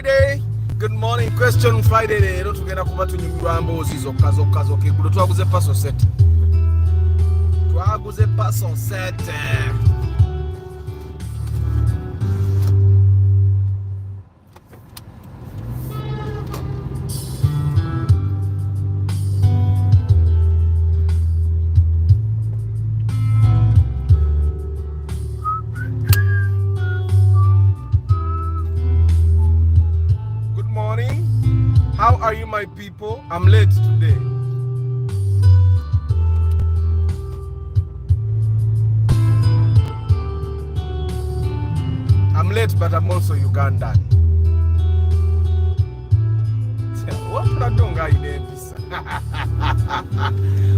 Friday. Good morning. Question Friday. Lero tugenda kuba tunyumirwa mboozi zokka z'okeggulo. Twaguze Passo Sette. Sette. How are you, my people? I'm late today. I'm late, but I'm also Ugandan.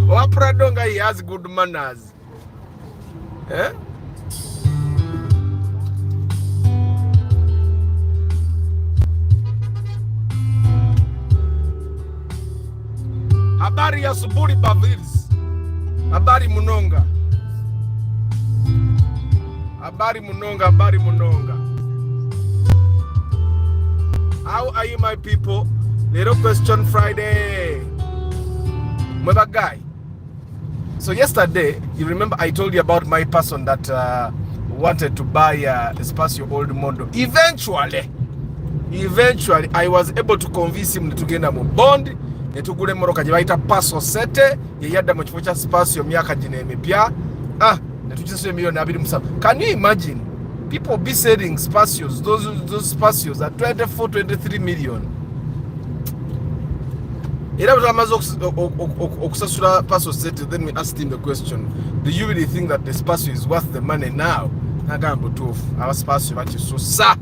Wapradonga he has good manners. Eh? Habari ya suburi Bavils. Habari munonga. How are you, my people? Little question Friday. Mweba guy. So yesterday, you remember I told you about my person that wanted to buy a Passo old model. Eventually, I was able to convince him to get a bond. Netugule moroka jibaita Passo Sette yeyadda mu kifo kya Passo myaka gino emipya netugise milioni 27. Can you imagine people be selling Passos, those Passos at 24-23 million? Era bamaze okusasula Passo Sette. Then we asked him the question, do you really think that this Passo is worth the money now? Nagamba tufu aba Passo bakisusa.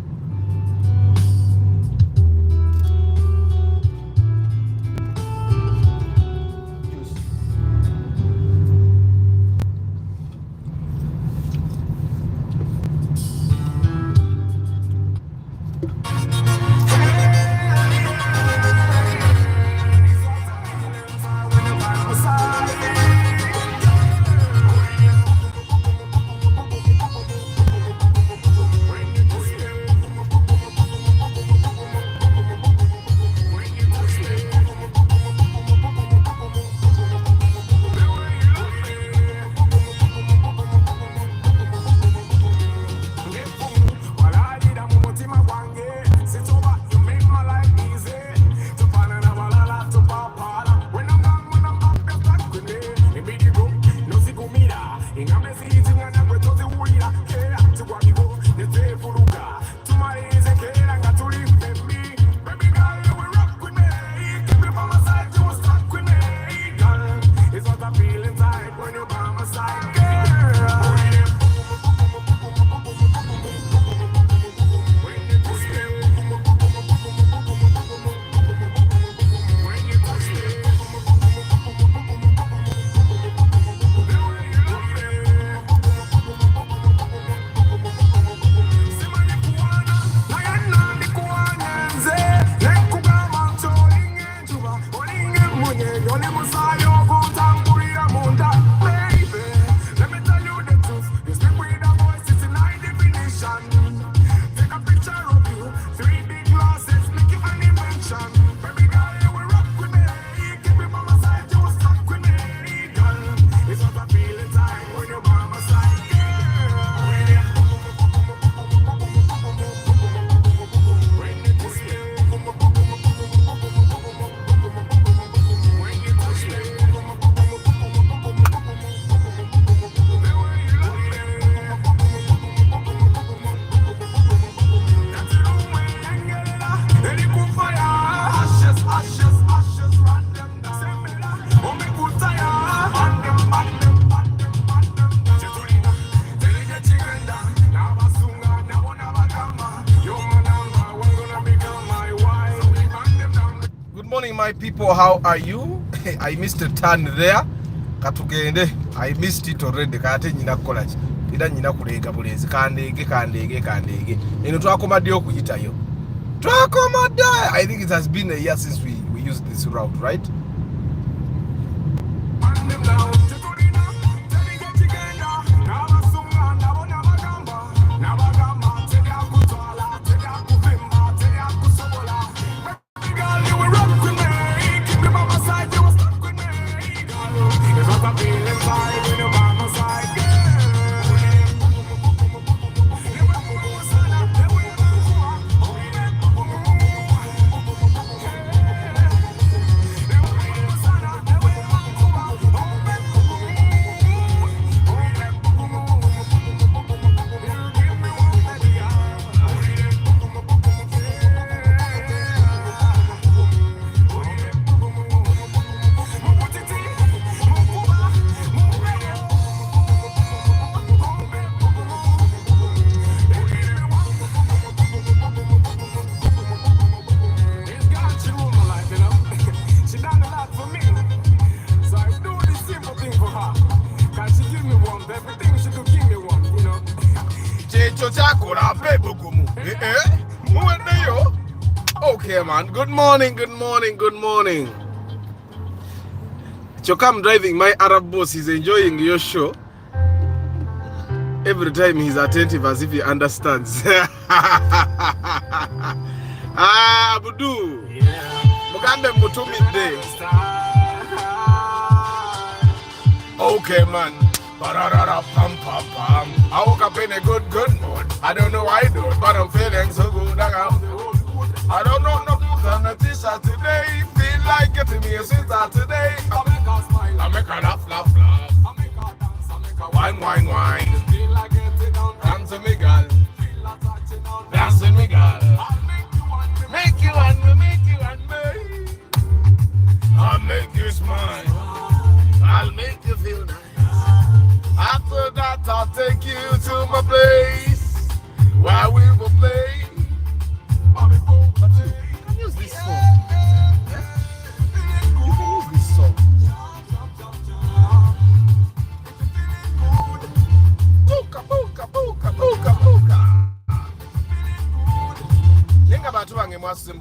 My people, how are you? I missed a turn there. Katugende. I missed it already. Kate nyina college. Ida nyina kulega bulezi. Kandege. Eno twakomadde okuyitayo. I think it has been a year since we used this route, right? Okay, man. Good morning. Chokam driving my Arab boss. He's enjoying your show. Every time he's attentive as if he understands. Abudu. Mugambe mutumi day. Okay, man. Pam pam pam. I woke up in a good mood. I don't know why I do it, but I'm feeling so good. I don't know nothing on t-shirt today. Feel like getting me a sister today. I make her smile. I make her laugh. I make her dance. I make her wine. Feel like getting down. Dance with me, girl. Feel like touching on. Dance with me, girl. I'll make you and me. I'll make you smile. I'll make you feel nice. After that, I'll take you to my place where we will play. You can use this song. You can use this song.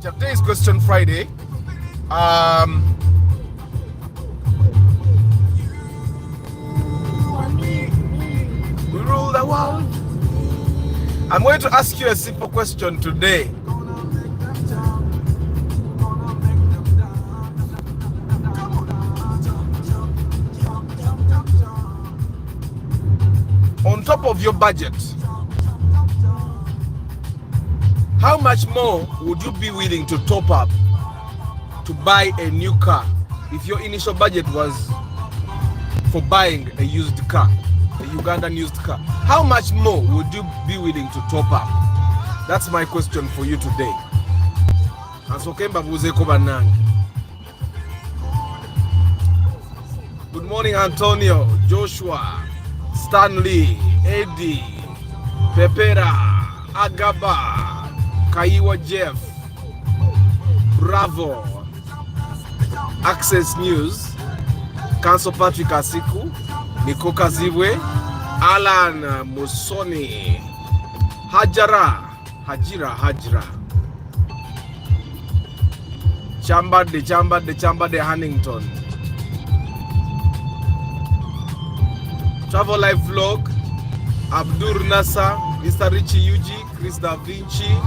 Today is Question Friday. We rule the world. I'm going to ask you a simple question today. On top of your budget, how much more would you be willing to top up to buy a new car if your initial budget was for buying a used car, a Ugandan used car? How much more would you be willing to top up? That's my question for you today. Good morning, Antonio, Joshua, Stanley, Eddie, Pepera, Agaba, Kaiwa Jeff, Bravo, Access News, Council Patrick Asiku, Nikoka Ziwe, Alan Musoni, Hajira, Chamba de Hannington, Travel Life Vlog, Abdur Nasa, Mr. Richie Yuji, Chris Da Vinci,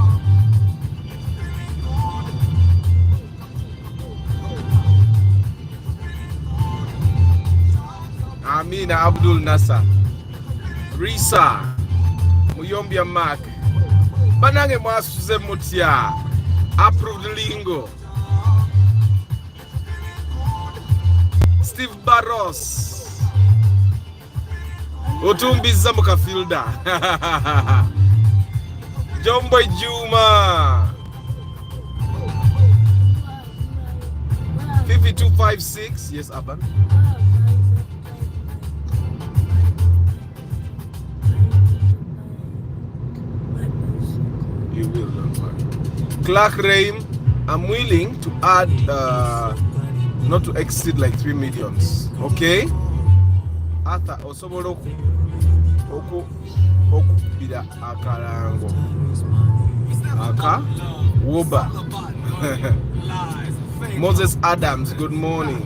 Amina Abdul Nasa, Risa, Muyombia Mark, Banange Mwasuze Mutia, Approved Lingo, Steve Barros, Otumbi Zamuka Filda, Jomboy Juma, 5256, yes, Aban. You will, don't worry. Clark Raim, I'm willing to add, not to exceed like 3 millions, okay? Ata Osoboroku Oku Bida Akarango Aka Woba Moses Adams, good morning.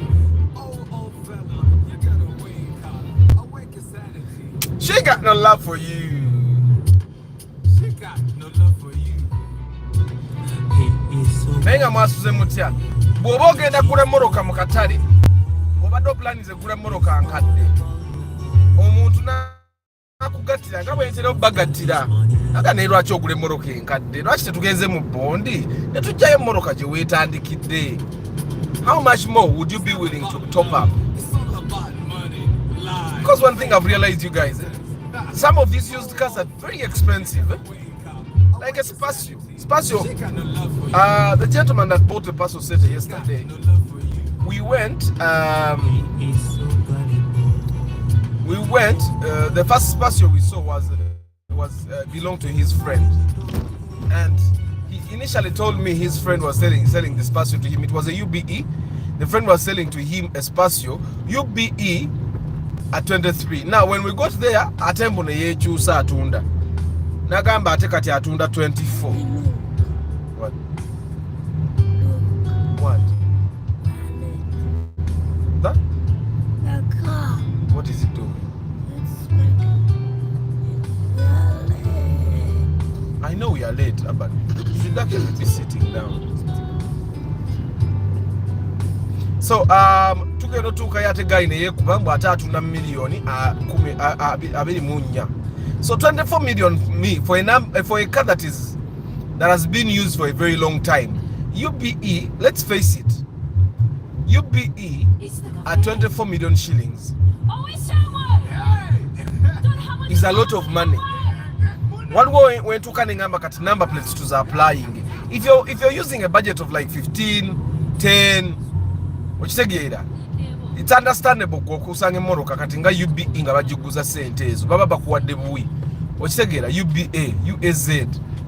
She got no love for you. Nenga Masuze Mutia Bobo genda kule moroka mukatale obadde planize kule moroka nkadde omuntu nakugatira nga bwentera obagatira aga ne lwaki ogule moroka enkadde lwaki tetugenze mu bondi netujjayo moroka gye weetandikidde. How much more would you be willing to top up? Because one thing I've realized, you guys, some of these used cars are very expensive, like a Passo. The gentleman that bought a Passo Sette yesterday, we went, the first Passo we saw was belonged to his friend, and he initially told me his friend was selling this Passo to him. It was a UBE. The friend was selling to him a Passo UBE at 23. Now when we got there, atembone yechusa atunda Nagamba ate kati atunda 24. What? What? That? The car. What is it doing? It's late. I know we are late, but you should actually be sitting down. So tugendo tuka yate guy ne yekuba mbu atatu million 24. So 24 million for a car that has been used for a very long time. UBE, let's face it, UBE at 24 million shillings is a lot of money. One way when to cut number plates to applying. If you're using a budget of like 15, 10, it's understandable kusanga moroka kati nga UBE nga bajiguza sente ezo baba bakuwadde buwi okitegera UBA UAZ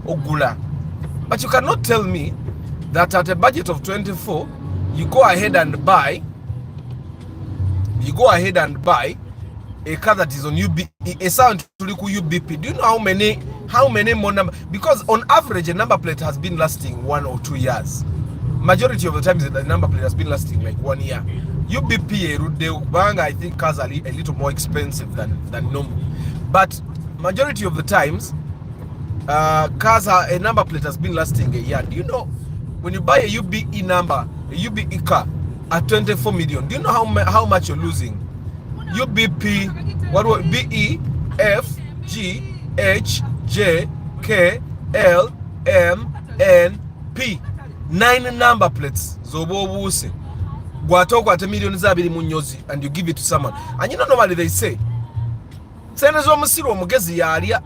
ogula. But you cannot tell me that at a budget of 24 you go ahead and buy a car that is on UBE, a sound to UBP. Do you know how many more number? Because on average a number plate has been lasting 1 or 2 years. Majority of the time the number plate has been lasting like 1 year. UBP, I think cars are a little more expensive than normal. But majority of the times, cars are a number plate has been lasting a year. Do you know when you buy a UBE number, a UBE car at 24 million? Do you know how much you're losing? UBP, what was BE, F, G, H, J, K, L, M, N, P. 9 number plates. Zobo Guatoko at a million zabili munyozi and you give it to someone. And you know normally they say Senazo Musiru Mugezi Yaria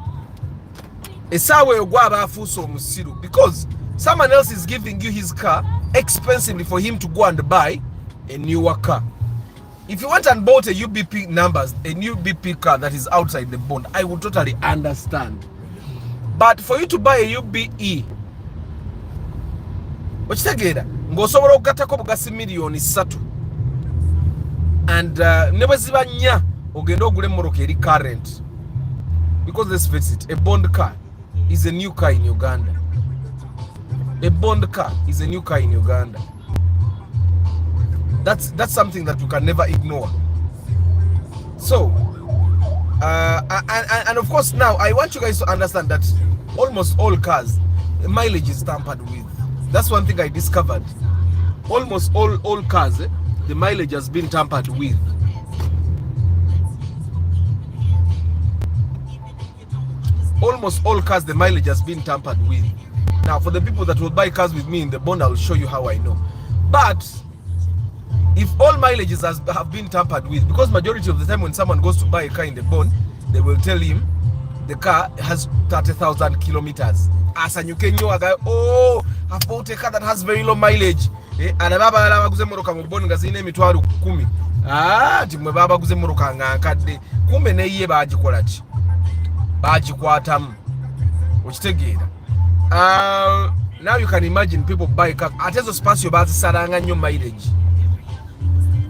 Esawe Guaba Fuso Musiru, because someone else is giving you his car expensively for him to go and buy a newer car. If you went and bought a UBP numbers, a new BP car that is outside the bond, I would totally understand. But for you to buy a UBE, okitegeera ng'osobola okugattako bugasi miliyoni 3 and ne bwe ziba 4 ogenda ogula emmoroka eri current, because let's face it, a bond car is a new car in Uganda. A bond car is a new car in Uganda. That's something that you can never ignore. So and of course now I want you guys to understand that almost all cars, the mileage is tampered with. That's one thing I discovered. Almost all cars, the mileage has been tampered with. Almost all cars, the mileage has been tampered with. Now, for the people that will buy cars with me in the bond, I'll show you how I know. But if all mileages have been tampered with, because majority of the time when someone goes to buy a car in the bond, they will tell him the car has 30,000 kilometers. As a new Kenya guy, oh, I bought a car that has very low mileage. And baba baguze moroka mu bond ngazine emitwalo 10. Timwe baba baguze moroka ngankadde. Kumbe ne ye bagikola ki? Bagikwatamu. Okitegeera. Now you can imagine people buy cars. Atezo spatio bazisaranga nnyo mileage.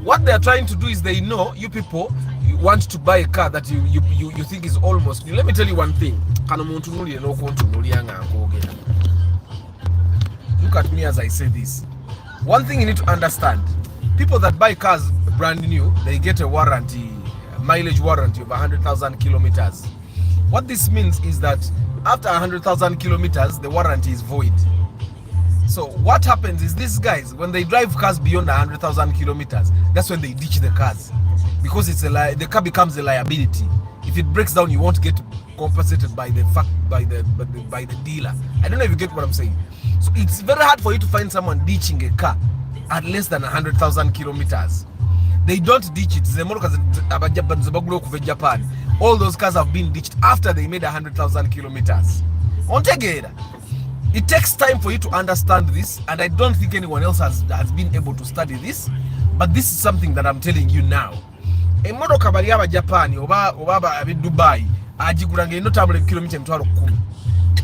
What they are trying to do is they know you people you want to buy a car that you think is almost. Let me tell you one thing. Look at me as I say this. One thing you need to understand: people that buy cars brand new, they get a warranty, a mileage warranty of 100,000 kilometers. What this means is that after 100,000 kilometers, the warranty is void. So what happens is these guys, when they drive cars beyond 100,000 kilometers, that's when they ditch the cars, because it's the car becomes a liability. If it breaks down, you won't get compensated by the dealer. I don't know if you get what I'm saying. So it's very hard for you to find someone ditching a car at less than 100,000 kilometers. They don't ditch it. Japan. All those cars have been ditched after they made 100,000 kilometers. It takes time for you to understand this, and I don't think anyone else has been able to study this, but this is something that I'm telling you now. Emotoka bali aba Japan oba abi Dubai agigulanga enotable kilometer 10,000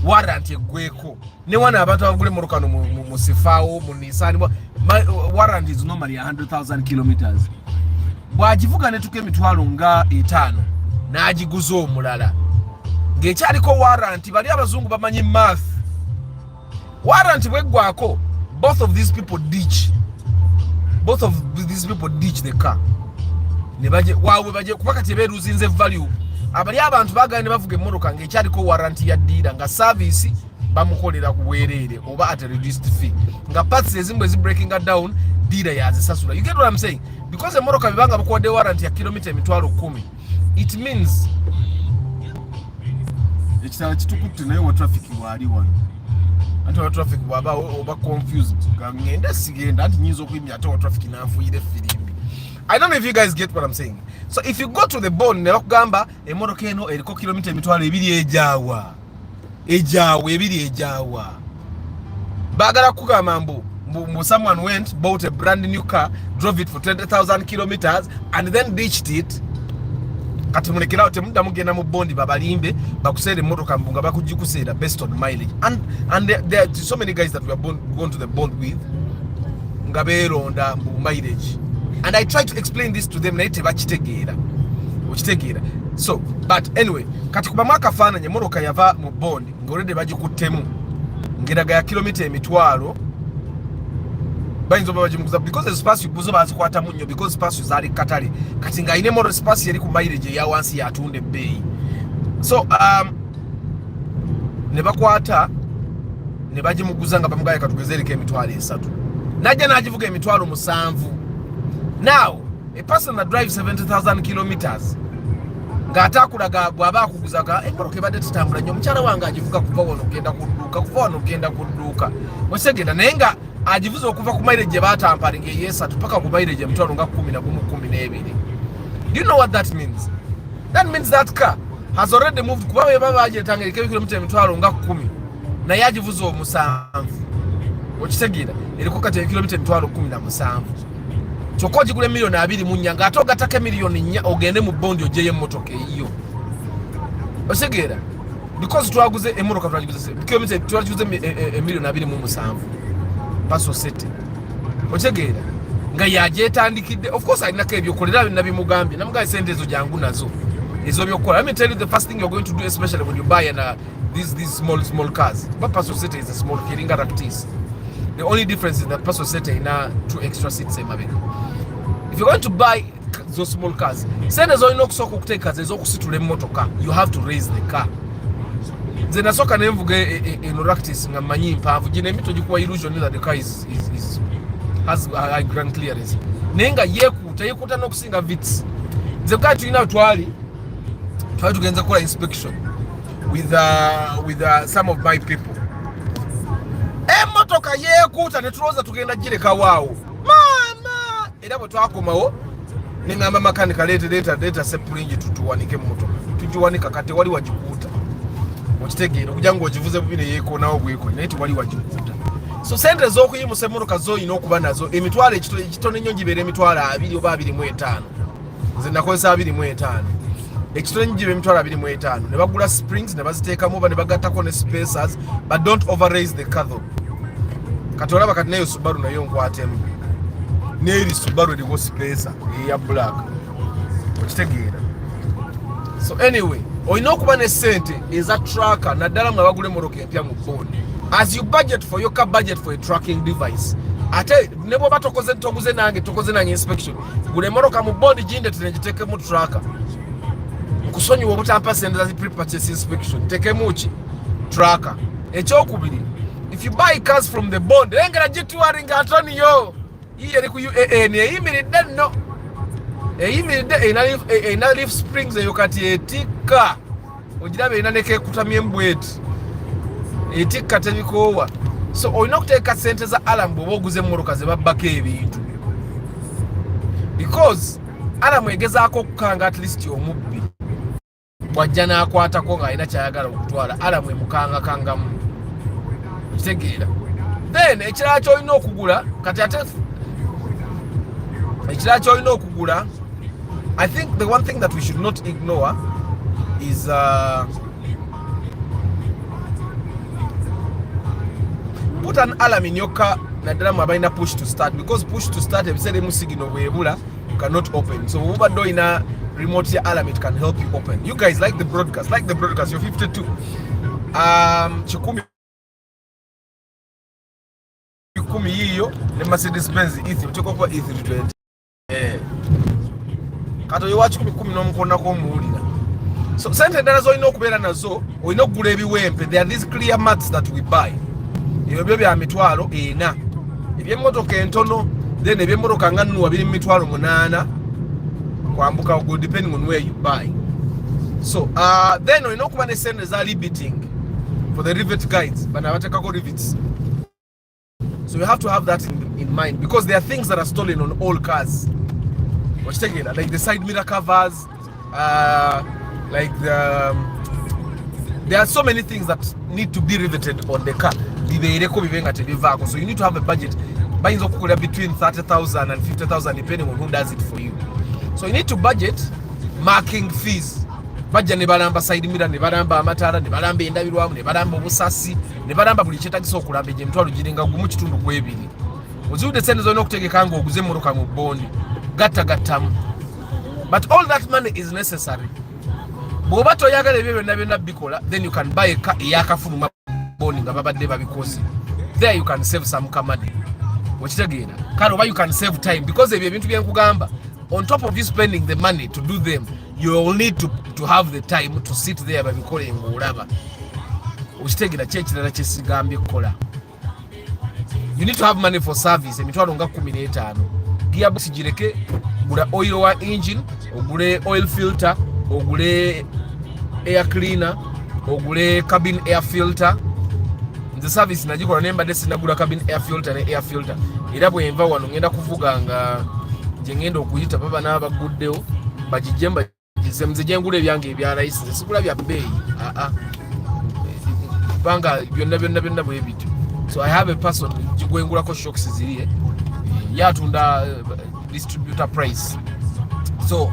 warranty egweko ne wana abantu abagule motoka no mu Sifao mu Nissan warranty is normally 100,000 kilometers. Bwagivuga ne tuke 5,000 na agiguza omulala ng'ekyaliko warrant bali abazungu bamanyi math warrant bweggwako both of these people ditch the car ne baje waawe baje kupaka teberuzinze value abali abantu bagala ne bavuga emmotoka ng'ekyaliko warrant ya dealer nga service bamukolera ku bwereere oba at a reduced fee nga parts ezimu ezi breaking down dealer yazisasula. You get what I'm saying? Because emmotoka bibanga bukodde warrant ya kilomita 10,000 it means ekitala kitukutte naye wa traffic wali wano ate wa traffic bwaba oba confused ngenda sigenda anti nyinza okuyimya ate wa traffic nanfuyire firimbi. I don't know if you guys get what I'm saying. So if you go to the bond ne bakugamba emmotoka eno eriko kilomita 2,200 ejawa bagala kugamba mbu someone bought a brand new car, drove it for 20,000 kilometers and then ditched it. Kati mulekerawo temudda mugenda mu bondi babalimbe bakuseera emmotoka mbu nga bakugikuseera based on mileage and there are so many guys that we are going to the bond with nga beeronda mbu mileage and I try to explain this to them naye tebakitegeera okitegeera. So but anyway kati kubamu akafaananyi emmotoka yava mu bondi ng'olwedde bagikuttemu ngeraga ya kilomita 1,000 bayinza oba bagimuguza because espace buzo bazikwata munyo because espace zali katale kati nga ine motor espace yali ku mileage ya wansi yatunde bay. So ne bakwata ne bagimuguza nga bamugaye katugezereke 3,000 najja nagivuga 7,000. Now a person that drives 70,000 kilometers nga atakulaga bwaba akuguzaga emmotoka ebadde tutambula nnyo omukyala wange agivuga kuva wano ogenda ku dduuka osegenda naye nga agivuze okuva ku mileage gye batampalinga ey'esatu paka ku mileage emitwalo nga 11-12. Do you know what that means? That means that car has already moved kuba beba bagiretanga eriko kilomita emitwalo nga 10 naye agivuze 7 okitegeera eriko kati kilomita emitwalo 17 kyokka ogigula miliyoni 2 ng'ate ogatako miliyoni 4 ogende mu bondi ogyeyo emmotoka eyiyo otegeera because twaguze emmotoka twagiguze kilomita twagiguze miliyoni 2.7 Passo Sette otegeera nga yagyetandikidde. Of course alinako ebyokolera nabimugambye namugaye sente ezo jangu nazo ezo byokola. Let me tell you the first thing you're going to do, especially when you buy these small cars. But Passo Sette is a small kiringa Raktis. The only difference is that Passo Sette ina 2 extra seats emabega. If you're going to buy those small cars, sente ezo olina okusooka okuteeka ez'okusitula emmotoka, you have to raise the car. Nze nasooka nenvuga eno Raktis nga mmanyi mpanvu gino emito gikuwa illusion that the car has a grand clearance naye nga yeekuuta n'okusinga vits. Nze bwakati tulina twali tugenza kukola inspection with some of my people. Emmotoka yeekuuta ne tulowooza tugenda gireka waawo maama era bwe twakomawo ne ngamba makanika leeta sepulingi tutuwanike emmotoka tugiwanika kati wali wagikuuta okitegeera okujja ng'ogivuze bubi ne yeekoonawo bweko naye tewali wagikuuta. So sente ez'okuyimusa emmotoka z'olina okuba nazo emitwalo ekitone nnyo gibeera emitwalo 2 oba 25. Nze nakozesa 25 ekitone nnyo gibeera emitwalo 25 ne bagula springs ne baziteekamu oba ne bagattako ne spacers but don't overraise the car though. Kati olaba kati nayo Subaru nayo nkwatemu n'eri Subaru eriwo spacer eya black okitegeera. So anyway olina okuba ne sente eza tracker naddala nga bagula emmotoka empya mu bondi. As you budget for your car, budget for a tracking device. Ate ne bwoba tokoze nange inspection gula emmotoka mu bondi ginde tenegiteekemu tracker nkusonyiwa obutampa sente za pre-purchase inspection teekemu ki tracker. Ekyokubiri, if you buy cars from the bond engera gitwalinga Antonio eri ku UAN eyimiridde nno eyina leaf springs eyo kati etikka ogiraba erina nekekutamya embweti etikka tebikoowa. So olina okuteeka sente za alamu bw'oba oguze emmotoka ze babbako ebintu because alamu egezaako okukanga at least omubbi bwajja n'akwatako ng'alina kyayagala okutwala alamu emukangakangamu kitegeera. Then ekirala kyolina okugula kati ate ekirala kyolina okugula I think the one thing that we should not ignore is put an alarm in your car naddala mwabalina push to start because push to start ebiseera emu signal bwebula cannot open. So obadde olina remote your alarm, it can help you open. You guys like the broadcast, you're 52. Chikumi yiyo ne Mercedes Benz Ether chokoko Ether 20 kato yowachi 10 n'omukonda ko muwulira. So sente endala z'olina okubeera nazo olina okugula ebiwempe. There are these clear mats that we buy. Ebyo byo bya mitwalo 4 eby'emmotoka entono, then eby'emmotoka nga nnuwa biri mu mitwalo 8 kwambuka ogo depending on where you buy. So then olina okuba ne sente za riveting for the rivet guides, bana abatekako rivets. So you have to have that in mind, because there are things that are stolen on all cars. Like the side mirror covers, like there are so many things that need to be riveted on the car. So you need to have a budget. Buying between 30,000 and 50,000 depending on who does it for you. So you need to budget marking fees. Budget ne balamba side mirror, ne balamba amatala, ne balamba endabirwamu, ne balamba obusasi, ne balamba buli kyetagisa okulamba emitwalo giringa gumu kitundu kwebiri. Oziwudde sente zolina okutegeka nga oguze emmotoka mu bondi gattamu. But all that money is necessary. Bw'oba toyagala ebyo byonna bikola, then you can buy a car eyakafuluma bondi nga babadde babikoze. There you can save some money. Okitegeera kale oba you can save time, because ebyo ebintu byenkugamba, on top of you spending the money to do them, you will need to have the time to sit there babikole ng'olaba. Okitegeera kyekirala kyesigambye kukola. You need to have money for service. Emitwalo nga 15. Gearbox gireke, gula oil wa engine, ogule oil filter, ogule air cleaner, ogule cabin air filter. The service najikola nemba desi nagula cabin air filter ne air filter. Era bwe enva wano ngenda kuvuga nga ngenda okuyita baba n'abaguddewo bagijemba nze jengula ebyange ebya license sikula bya beeyi banga byonna bwe bityo. So I have a person jigwengulako shocks ziriye yatunda distributor price. So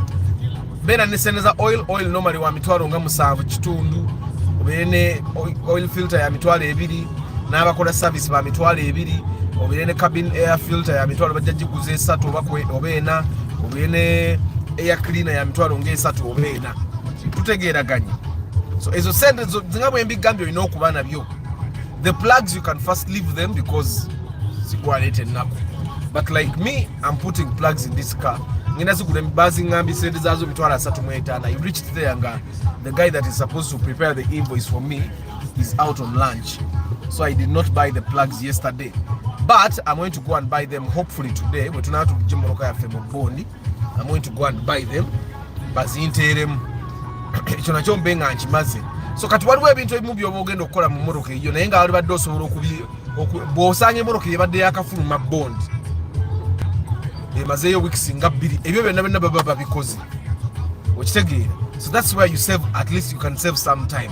bena neseneza oil normally wa mitwalo nga 7 kitundu, obene oil filter ya mitwalo 2, n'abakola service ba mitwalo 2, obene cabin air filter ya mitwalo bajja jiguze 3 obena, obene air cleaner ya mitwalo nge 3 obena. Tutegeeraganye. So ezo sente zingabwe embigambyo ino okuba nabyo. The plugs you can first leave them because sigwalete nako. But like me, I'm putting plugs in this car. Ngina zikule mbazi ngambi sente zazo mitwala 35. You reached there and the guy that is supposed to prepare the invoice for me is out on lunch. So I did not buy the plugs yesterday. But I'm going to go and buy them hopefully today. We're tonight to Jimoroka FM Bondi. I'm going to go and buy them. Bazinterem. Chona chombenga nchimaze. So kati waliwo ebintu ebimu by'oba ogenda okukola mu mmoroka eyo naye nga walibadde osobola bw'osanga emmoroka eyabadde yakafuluma bond emazeeyo weeks nga 2, ebyo byonna baba babikoze. Okitegeera. So that's where you save, at least you can save some time.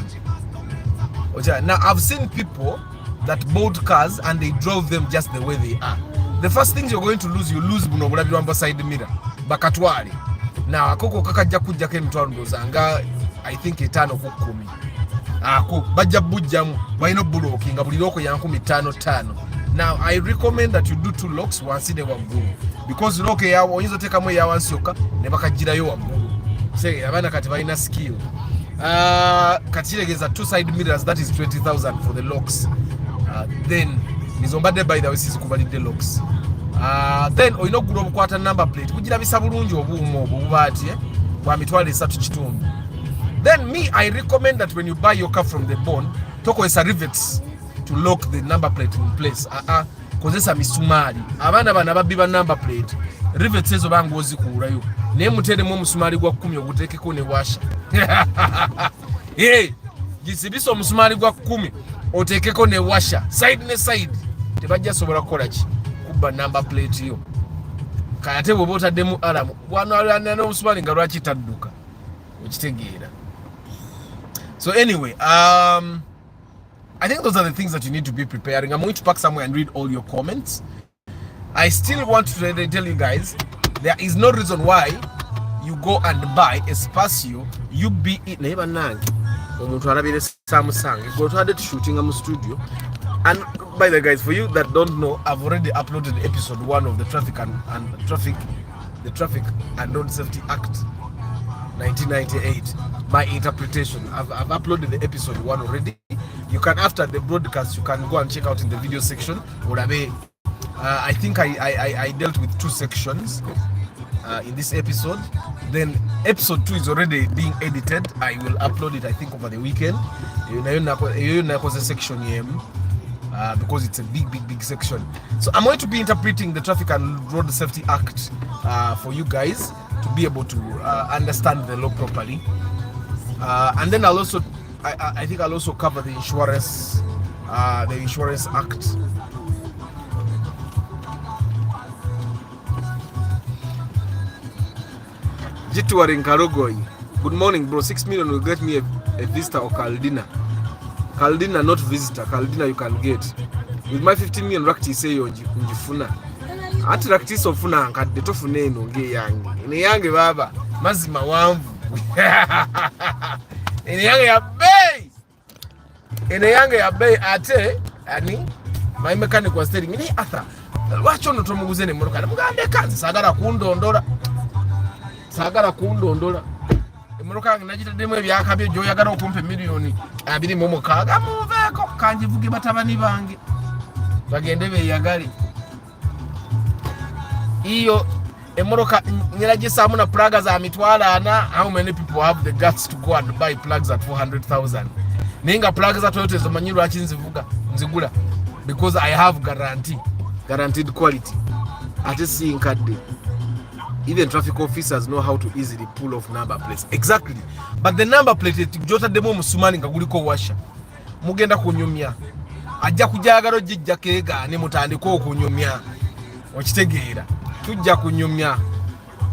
Now I've seen people that bought cars and they drove them just the way they are. The first things you're going to lose, you lose buno bulabirwamba side mirror bakatwale. Now akoko kakajja kujjako emitwalo ndozanga I think 5 ku 10. Ako bajja bujjamu balina blocking nga buli loko ya 15. Now I recommend that you do 2 locks wansi ne waggulu, because lock yawo oyinza otekamu ya wansi yokka ne bakagirayo waggulu. Say abana kati balina skill. Kati kiregeza 2 side mirrors, that is 20,000 for the locks. Then nizombadde by the way sizikubalidde locks. Then oyina okugula obukwata number plate bugirabisa bulungi obuumu obwo bubaati bwa mitwalo 3 kitundu. Then me, I recommend that when you buy your car from the bond, tokozesa rivets to lock the number plate in place. Kozesa misumari. Abaana bana babbiba number plate. Rivets ezo banga ozikuulayo. Naye muteremu omusumali gwa 10 oguteekeko ne washa. Gisibisa omusumali gwa 10 oteekeko ne washa. Side ne side. Tebajja sobola kukola ki? Kubba number plate yo. Kayate bw'oba otaddemu alamu. Wano alwana n'omusumali nga lwaki tadduka. Okitegeera. So anyway, I think those are the things that you need to be preparing. I'm going to park somewhere and read all your comments. I still want to tell you guys, there is no reason why you go and buy a Passo UBE. Neighbor Nang, Samsung. Go to the shooting in the studio. And by the guys, for you that don't know, I've already uploaded episode 1 of the Traffic and Road Safety Act. 1998. My interpretation. I've uploaded the episode 1 already. You can, after the broadcast, you can go and check out in the video section. I think I dealt with 2 sections in this episode. Then episode 2 is already being edited. I will upload it, I think, over the weekend. A section because it's a big section. So I'm going to be interpreting the Traffic and Road Safety Act for you guys to be able to understand the law properly. And then I'll also, I think I'll also cover the Insurance Act. Jituari Nkarogoi. Good morning, bro. 6 million will get me a visitor or Caldina. Caldina, not visitor. Caldina you can get. With my 15 million rakti say njifuna. Ati rakti so funa nkadde tofuna eno nge yange. Ene yange baba mazima wanvu. Ene yange ya bei. Ene yange ya bei ate ani my mechanic was telling me ni atha. Wacho no tomuguze ne moroka. Mugande kanzi sagala kundondola. Sagala kundondola. Moroka najita demo byakabye jo yagala okumpe million 26 muveko kanjivuge batabani bange bagende beyagale iyo emoroka nyiragisamu na plugs za mitwala ana. How many people have the guts to go and buy plugs at 400,000? Ninga plugs za Toyota zomanyiru achinzivuga nzigula because I have guaranteed quality. Ati si nkadde. Even traffic officers know how to easily pull off number plates. Exactly. But the number plate jota demo musumani ngaguliko washa. Mugenda kunyumya. Ajja kujagalo jijja kega ne mutandiko okunyumya. Okitegeera. Tujja kunyumya.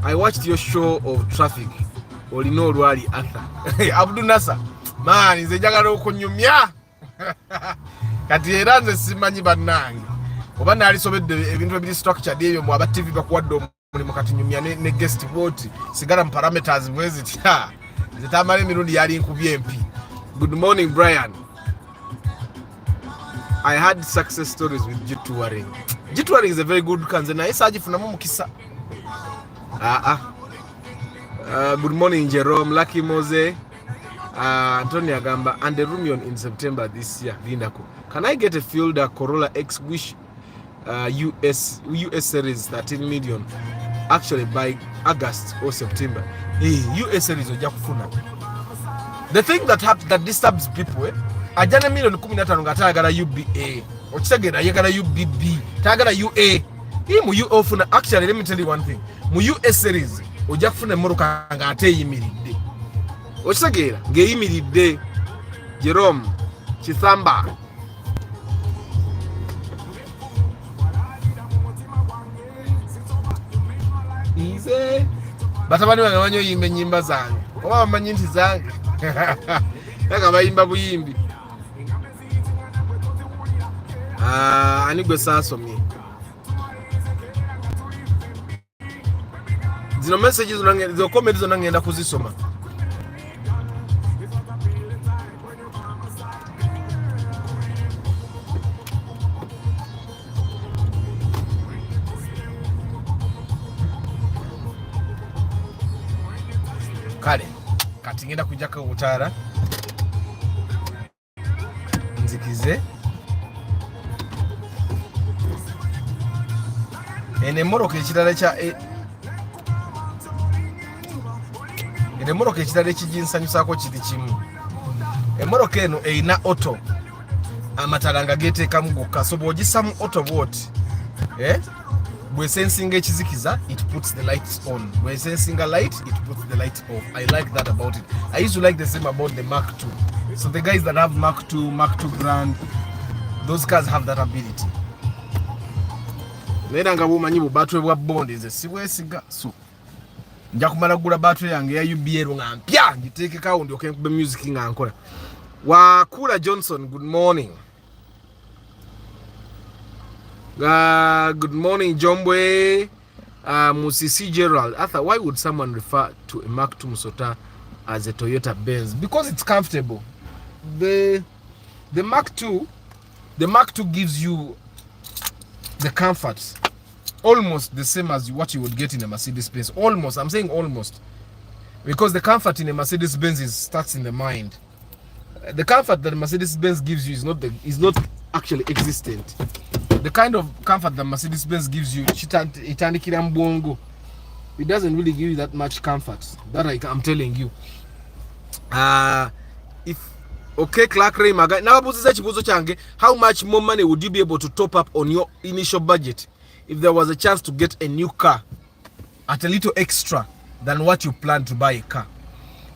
I watched your show of traffic. Olino lwali Arthur. Abdul Nasser. Man, nze jagalo okunyumya. Kati era nze simanyi bannange. Oba nali sobedde ebintu ebiri structured ebyo mu aba TV bakuwadde mulimu kati nyumya ne guest vote sigara parameters mwezi tia zitamale mirundi yali nkubye MP. Good morning Brian. I had success stories with Jituari. Jituari is a very good kanze na isa ajifunamu mukisa. Good morning Jerome, Lucky Mose, Antonio Gamba and the Rumion in September this year. Vindako. Can I get a Fielder Corolla X Wish US series 13 million actually by August or September? US series oja kufuna. The thing that disturbs people ajana million 15 ngatagala UBA okitegera yagala UBB tagala UA mu UO funa. Actually let me tell you one thing, mu US series oja kufuna moroka ngate yimiridde okitegera ngeyimiridde. Jerome Chithamba ize batabani bange banyo yimbe nyimba zange oba bamanyi nti zange yaga bayimba buyimbi. Ani gwe saasomye zino messages zo comments zona ngenda kuzisoma. Kale kati ngenda kujaka ubutara nzikize ene moroka ekirala kya ene moroka ekirala ekijinsanyusako kiri kimu. Emoroka eno eina auto amatalanga geteekamu gokka, so bw'ogisamu auto bwoti bwe sensinga ekizikiza it puts the lights on, bwe sensinga light it puts the lights off. I like that about it. I used to like the same about the Mark II. So the guys that have Mark II brand, those cars have that ability. Nera nga bumanyi bu battery bwa bond nze sibwesiga, so nja kumala gula battery yange ya UBL nga mpya ngiteeke kawo ndyoke nkube music nga nkola. Wakula Johnson, good morning. Good morning, Jombwe. Musisi Gerald. Arthur, why would someone refer to a Mark II Musota as a Toyota Benz? Because it's comfortable. The Mark II gives you the comforts almost the same as what you would get in a Mercedes Benz. Almost, I'm saying almost. Because the comfort in a Mercedes-Benz starts in the mind. The comfort that Mercedes-Benz gives you is not actually existent. The kind of comfort that Mercedes-Benz gives you, it doesn't really give you that much comfort. That I'm telling you. If okay, Clark Ray Maga. Now, how much more money would you be able to top up on your initial budget if there was a chance to get a new car at a little extra than what you plan to buy a car?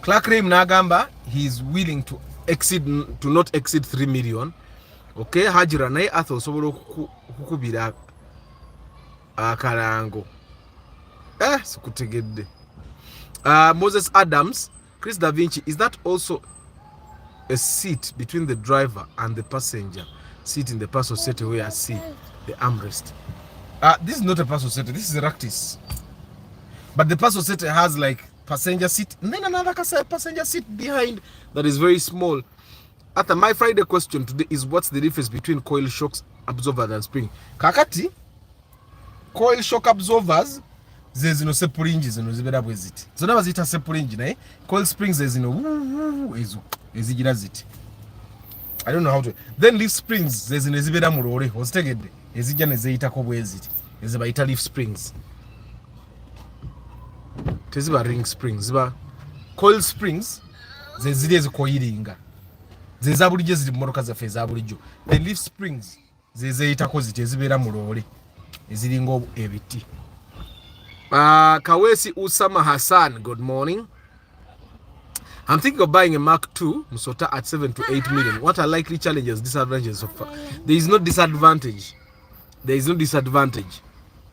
Clark Ray Nagamba, he is willing to not exceed 3 million. Okay, Hajira naye atho sobolo kukubira akarango. Sikutegedde. Moses Adams, Chris Da Vinci, is that also a seat between the driver and the passenger seat in the Passo Sette where I see the armrest? This is not a Passo Sette, this is a Ractis. But the Passo Sette has like passenger seat and then another passenger seat behind that is very small. After my Friday question today is what's the difference between coil shocks absorbers and spring? Kakati, coil shock absorbers zezino sepulingi zino zibera bweziti. Zona bazita sepulingi naye coil springs zezino ezo ezigira ziti. I don't know how to. Then leaf springs zezino zibera mu lore ozitegedde ezijja ne zeyitako bweziti. Ezibayita leaf springs. Teziba ring springs, ziba coil springs zeziri ezikoyiringa. Zeza bulijjo ziri mmotoka zaffe eza bulijjo. The leaf springs zezeyitako ziti ezibeera mu lore eziringa ebiti. Kawesi Usama Hassan, good morning. I'm thinking of buying a Mark II Musota at 7 to 8 million. What are likely challenges, disadvantages of there is no disadvantage. There is no disadvantage.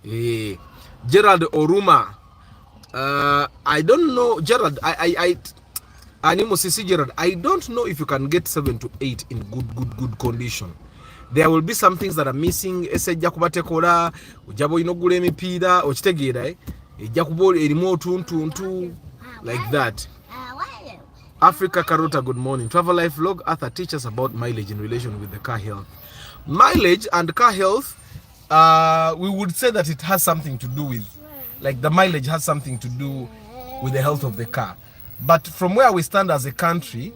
Gerald Oruma. I don't know, Gerald. Animosisi Gerald. I don't know if you can get 7 to 8 in good condition. There will be some things that are missing. Esejja kubatekola, ojabo inogula emipiira, okitegeera ejja kubola erimu otuntuntu like that. Africa Carota, good morning. Travel Life Vlog, Arthur, teach us about mileage in relation with the car health. Mileage and car health, we would say that it has something to do with, like the mileage has something to do with the health of the car. But from where we stand as a country,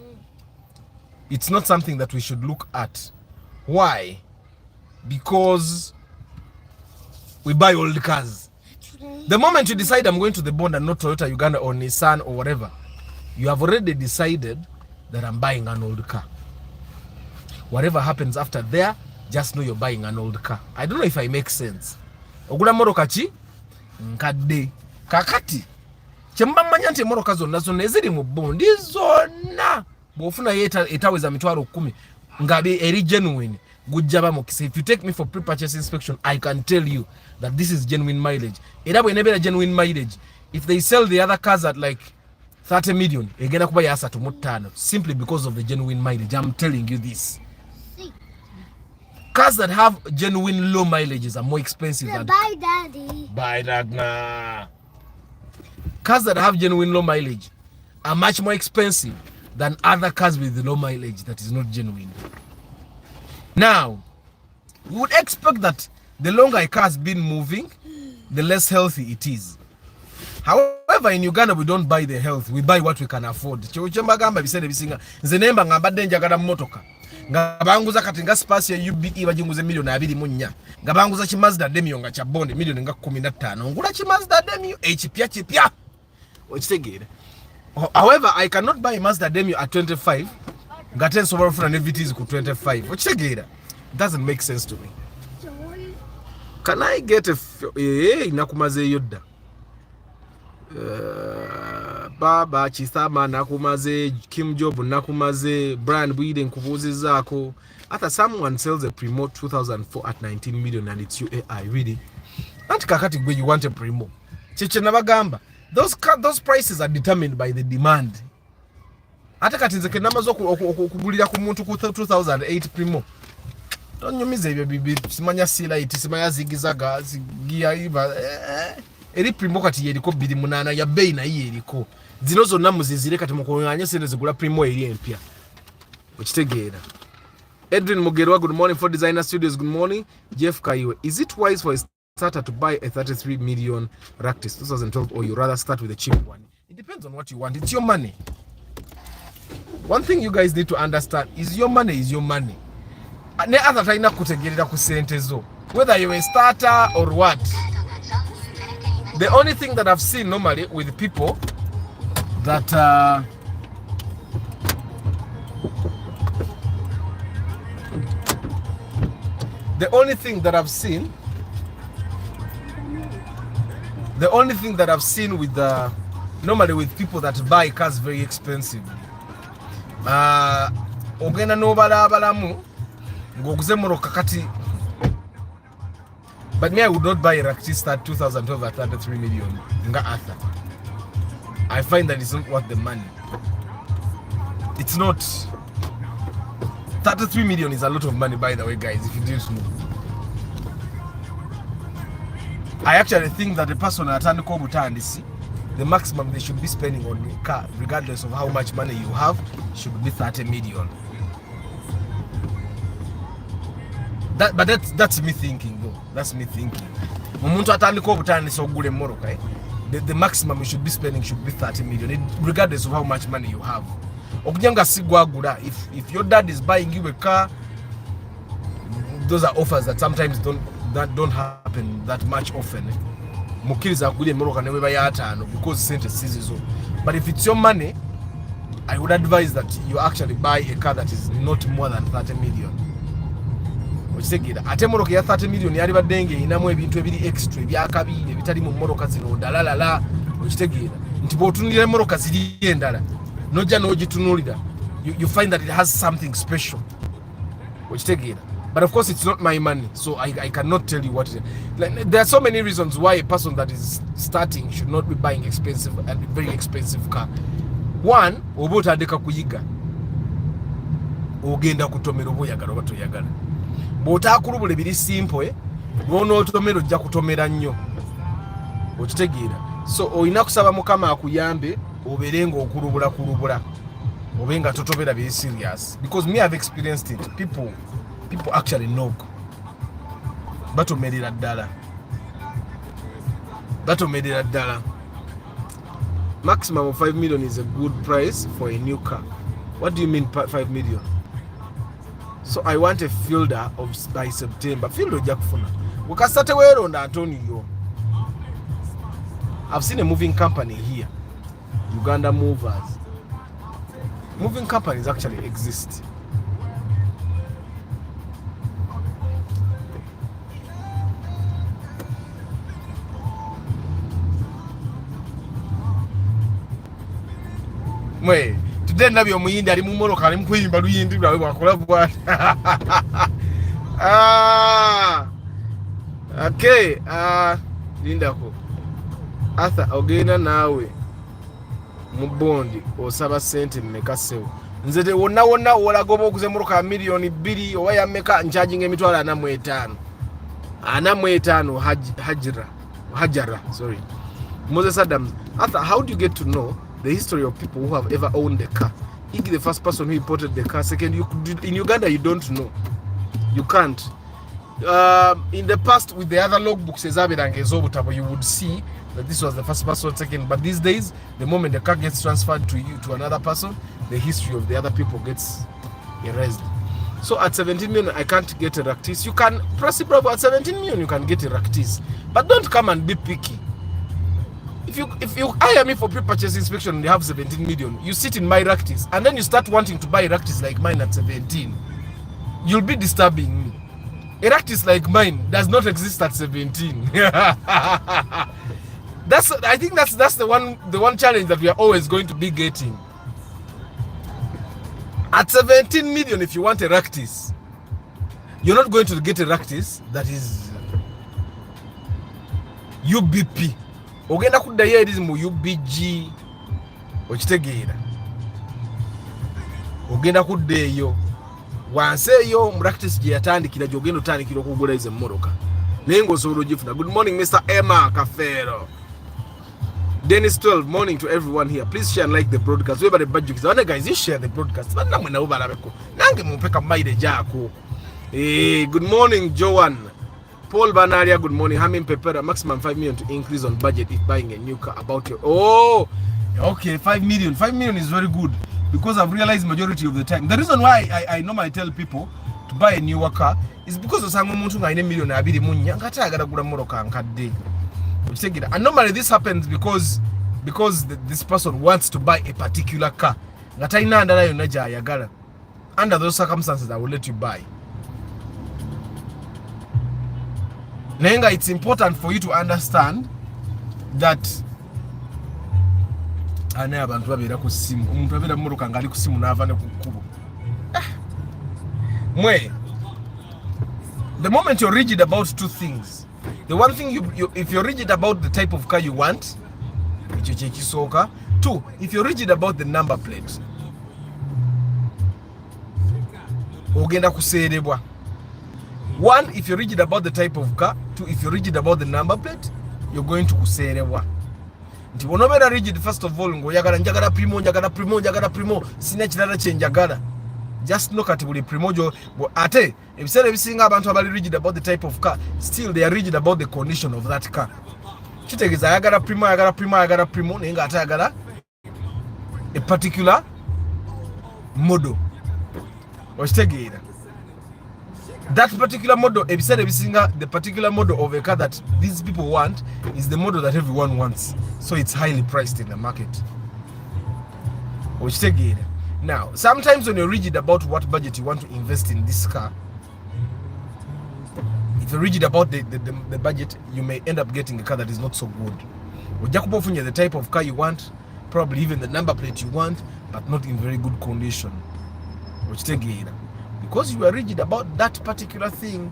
it's not something that we should look at. Why? Because we buy old cars. The moment you decide I'm going to the bond and not Toyota, Uganda or Nissan or whatever, you have already decided that I'm buying an old car. Whatever happens after there, just know you're buying an old car. I don't know if I make sense. Ogula moroka chi? Nkadde. Kakati. Chemba manya nti moroka zonna eziri mu bondi zonna. Bwofuna etaweza mitwalo 10. Ngabe eri genuine. Gujjaba mukise. If you take me for pre-purchase inspection, I can tell you that this is genuine mileage. Era bwe nebera genuine mileage. If they sell the other cars at like 30 million, egenda kuba ya 35 simply because of the genuine mileage. I'm telling you this. Cars that have genuine low mileages are more expensive than Bye, Daddy. Bye, Dagna. Cars that have genuine low mileage are much more expensive than other cars with low mileage that is not genuine. Now, we would expect that the longer a car has been moving, the less healthy it is. However, in Uganda, we don't buy the health. We buy what we can afford. Chembagamba bisere bisinga. Nzenemba ngambadde njagala mmotoka. Ngabanguza kati nga space ya UBE bajinguze milioni 24. Ngabanguza chi Mazda Demio nga cha bonde milioni nga 15. Ngula chi Mazda Demio chipya. Ochitegere. However, I cannot buy a Mazda Demio at 25. Ngate nsobola ofuna ne VTs ku 25. Ochitegere. It doesn't make sense to me. Can I get a nakumaze yodda? Baba Chisama nakumaze, Kim Job nakumaze, Brian Bwide nkubuzizaako. After someone sells a Primo 2004 at 19 million and it's UAI, really? Anti kakati gwe you want a Primo. Cheche nabagamba. Those prices are determined by the demand. Ate kati nze kenamazo okugulira ku muntu ku 2008 Primo. Tonyumize ebyo bibi simanya sila iti simanya zigizaga zigia iba eri Primo kati yeriko 28 ya bei na yeriko zino zonna muzizire kati mukonganya sente zigula Primo eri empya okitegeera. Edwin Mugerwa, good morning. For Designer Studios, good morning. Jeff Kaiwe, is it wise for a starter to buy a 33 million Ractis 2012 or you rather start with a cheap one? It depends on what you want. It's your money. One thing you guys need to understand is your money is your money. Ne other taina kutegerera ku sente zo. Whether you're a starter or what. The only thing that I've seen normally with people that the only thing that I've seen with normally with people that buy cars very expensive. Ogenda no balabalamu ngoguze moroka kati. But me, I would not buy a Rakti start 2012 at 33 million. I find that it's not worth the money. It's not. 33 million is a lot of money, by the way, guys, if you didn't know. I actually think that the person at Andisi, the maximum they should be spending on a car, regardless of how much money you have, should be 30 million. But that's me thinking though. That's me thinking. The maximum you should be spending should be 30 million, regardless of how much money you have. If your dad is buying you a car, those are offers that sometimes don't happen that much often. Because but if it's your money, I would advise that you actually buy a car that is not more than 30 million. Ate moroka ya 30 million yali badenge inamu ebintu ebiri extra ebyakabiri ebitali mu moroka zino dalalala okitegeera nti botunire moroka ziri endala noja nojitunulira you find that it has something special okitegeera. But of course it's not my money, so I cannot tell you what it is. Like, there are so many reasons why a person that is starting should not be buying expensive and very expensive car. One, oba otandika kuyiga ogenda kutomera oboyagala oba toyagala. Bw'otaakulubula biri simple, bw'onootomera ojja kutomera nnyo. Okitegeera. So olina kusaba Mukama akuyambe obeerenga okulubula obenga totomera biri serious. Because me I've experienced it. People actually knock. Batomerera ddala. Maximum of 5 million is a good price for a new car. What do you mean 5 million? So I want a fielder by September. Fielder jakufuna. Wakasate weronda Antonio. I've seen a moving company here. Uganda Movers. Moving companies actually exist. Mwe today nabyo muyindi ali mu moroka ali mukuyimba luyindi lwawe bwakola bwa. Okay, lindako Arthur ogenda nawe mu bondi osaba sente mmeka sewo nze te wonna olagoba okuze moroka milioni 2 owa ya mmeka charging emitwala 45 hajara sorry Moses Adams. Arthur, how do you get to know the history of people who have ever owned a car? Iggy, the first person who imported the car. Second, in Uganda you don't know. You can't. In the past, with the other logbooks, you would see that this was the first person. Second, but these days, the moment the car gets transferred to you to another person, the history of the other people gets erased. So at 17 million, I can't get a Raktis. You can press it, at 17 million, you can get a Raktis, but don't come and be picky. If you hire me for pre-purchase inspection and you have 17 million, you sit in my Raktis and then you start wanting to buy Raktis like mine at 17, you'll be disturbing me. A Raktis like mine does not exist at 17. I think that's the one challenge that we are always going to be getting. At 17 million, if you want a Raktis, you're not going to get a Raktis that is UBP. Ogenda kuddayo eri mu UBG okitegeera. Ogenda kuddeeyo wansi eyo mu Raktis gye yatandikira gy'ogenda otandikira okugula ize mmoroka naye ng'osobola ogifuna. Good morning Mr. Emma Kafero. Dennis 12, morning to everyone here. Please share and like the broadcast. Weba the budget. One guys, you share the broadcast. But namwe nabo balabeko. Nange mumpeka maide jako. Good morning Joan. Paul Banaria, good morning. Hamin Pepera, maximum 5 million to increase on budget if buying a new car. About your Okay, 5 million. 5 million is very good because I've realized majority of the time. The reason why I normally tell people to buy a newer car is because osanga omuntu nga 1 million abiri munya ngate agala gula moroka nkadde. And normally this happens because this person wants to buy a particular car. Ngata ina ndala yonna gyayagala. Under those circumstances, I will let you buy. Nenga, it's important for you to understand that ane abantu babera ku simu omuntu abera moroka ngali ku simu nava ne ku kubo. Mwe, the moment you're rigid about two things, the one thing if you're rigid about the type of car you want, two, if you're rigid about the number plate, ogenda kuserebwa. One, if you're rigid about the type of car. Two, if you're rigid about the number plate, you're going to kuserebwa. Nti wonobera rigid first of all ngo njagala primo sina kirala kye njagala. Just look at buli primo jo ate ebisere bisinga abantu abali rigid about the type of car, still they are rigid about the condition of that car. Kitegeza ayagala primo nenga ate ayagala a particular model. Ostegeera that particular model, the particular model of a car that these people want is the model that everyone wants, so it's highly priced in the market. Now, sometimes when you're rigid about what budget you want to invest in this car, if you're rigid about the budget, you may end up getting a car that is not so good. The type of car you want, probably even the number plate you want, but not in very good condition. Because you are rigid about that particular thing.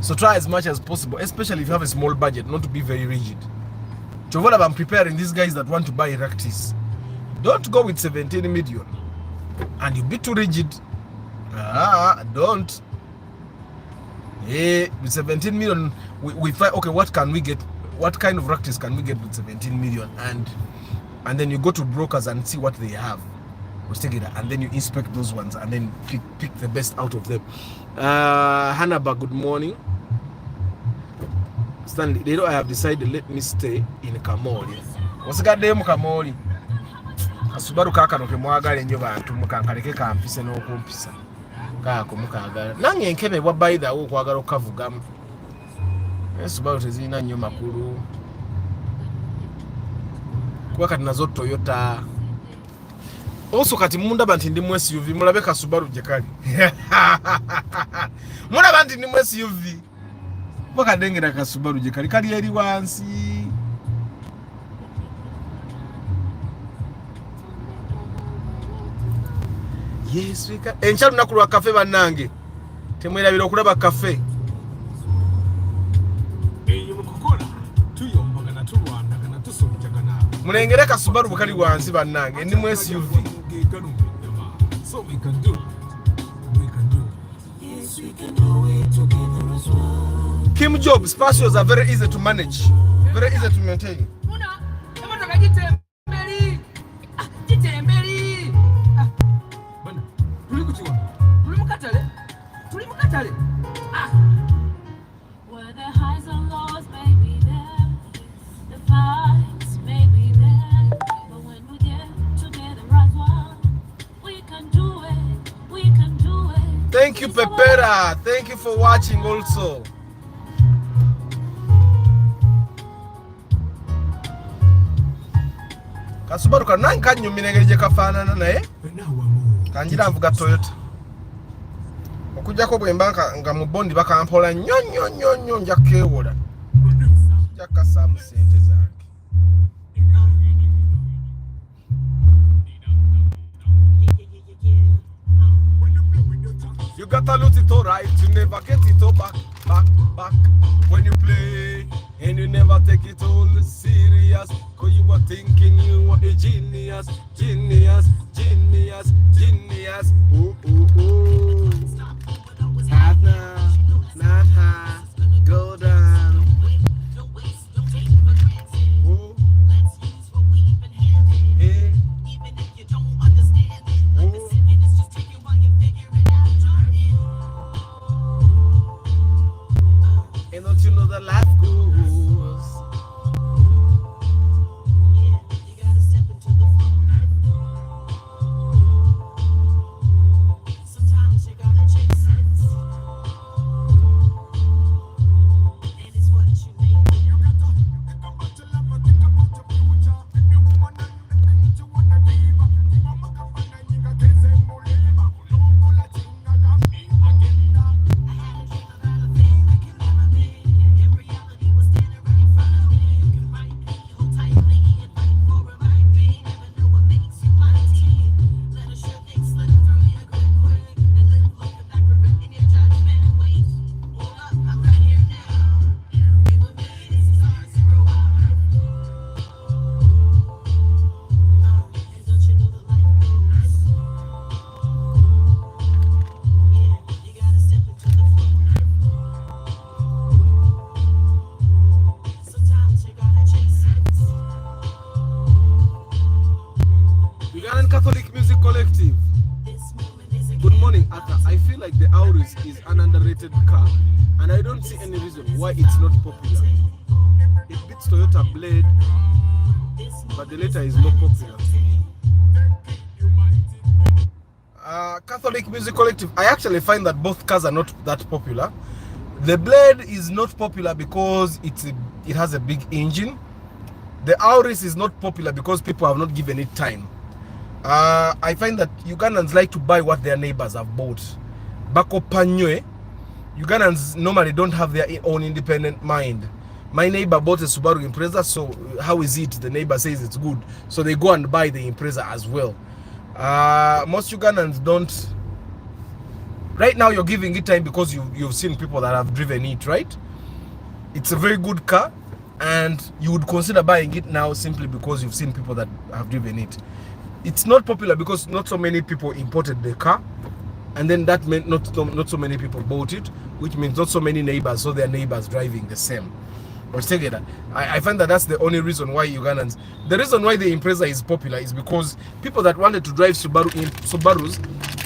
So try as much as possible, especially if you have a small budget, not to be very rigid. I'm preparing these guys that want to buy Ractis. Don't go with 17 million and you be too rigid. Don't. With 17 million, we find, okay, what can we get? What kind of Ractis can we get with 17 million? And then you go to brokers and see what they have. And then you inspect those ones and then pick the best out of them. Hanaba, good morning. Stanley, I have decided let me stay in Kamoli. What's got them Kamoli? Subaru kakano ke mwagale nnyo bantu mukankaleke kampise n'okumpisa kaako mukagala nange enkebe bwa bayida wo kwagala okavugamu Subaru tezirina nnyo makulu kuba kati nazo Toyota also kati mundaba nti ndi mu SUV mulabe ka Subaru gye kali mulaba nti ndi mu SUV bakadengera ka Subaru gye kali eri wansi. Yes, we can. Enchalu nakulwa cafe banange. Temwerabira okulaba cafe. Eyo mukokola. Tuyo magana tulwanda kana tusonjagana. Mulengere ka Subaru bukali wansi banange ndi mu SUV. So we can do. We can do. Yes, we can do it together as well. Kim Jobs, Passos are very easy to manage. Very easy to maintain. Muna, emotoka gitembeli. Gitembeli. Where the highs and lows may be there, the fights may be there, but when we get together as one, we can do it, we can do it. Thank you, Pepera. Thank you for watching also. Kasubaru kananga nyumire je kafanana naye kanjira mvuga Toyota okujjako bwembanka nga mu bondi bakampola nnyo nja kewola nja kasamu sente zange. You gotta lose it all right, you never get it all back. When you play and you never take it all serious, cause you were thinking you were a genius. Ooh. Not high, go down. Ooh. Hey. And don't you know that life goes? I feel like the Auris is an underrated car, and I don't see any reason why it's not popular. It beats Toyota Blade, but the later is more popular. Catholic Music Collective, I actually find that both cars are not that popular. The Blade is not popular because it has a big engine. The Auris is not popular because people have not given it time. I find that Ugandans like to buy what their neighbors have bought. Bako Panywe, Ugandans normally don't have their own independent mind. My neighbor bought a Subaru Impreza, so how is it? The neighbor says it's good, so they go and buy the Impreza as well. Most Ugandans don't. Right now you're giving it time because you've seen people that have driven it, right? It's a very good car, and you would consider buying it now simply because you've seen people that have driven it. It's not popular because not so many people imported the car, and then that meant not so many people bought it, which means not so many neighbors saw their neighbors driving the same. I find that that's the only reason why Ugandans. The reason why the Impreza is popular is because people that wanted to drive Subarus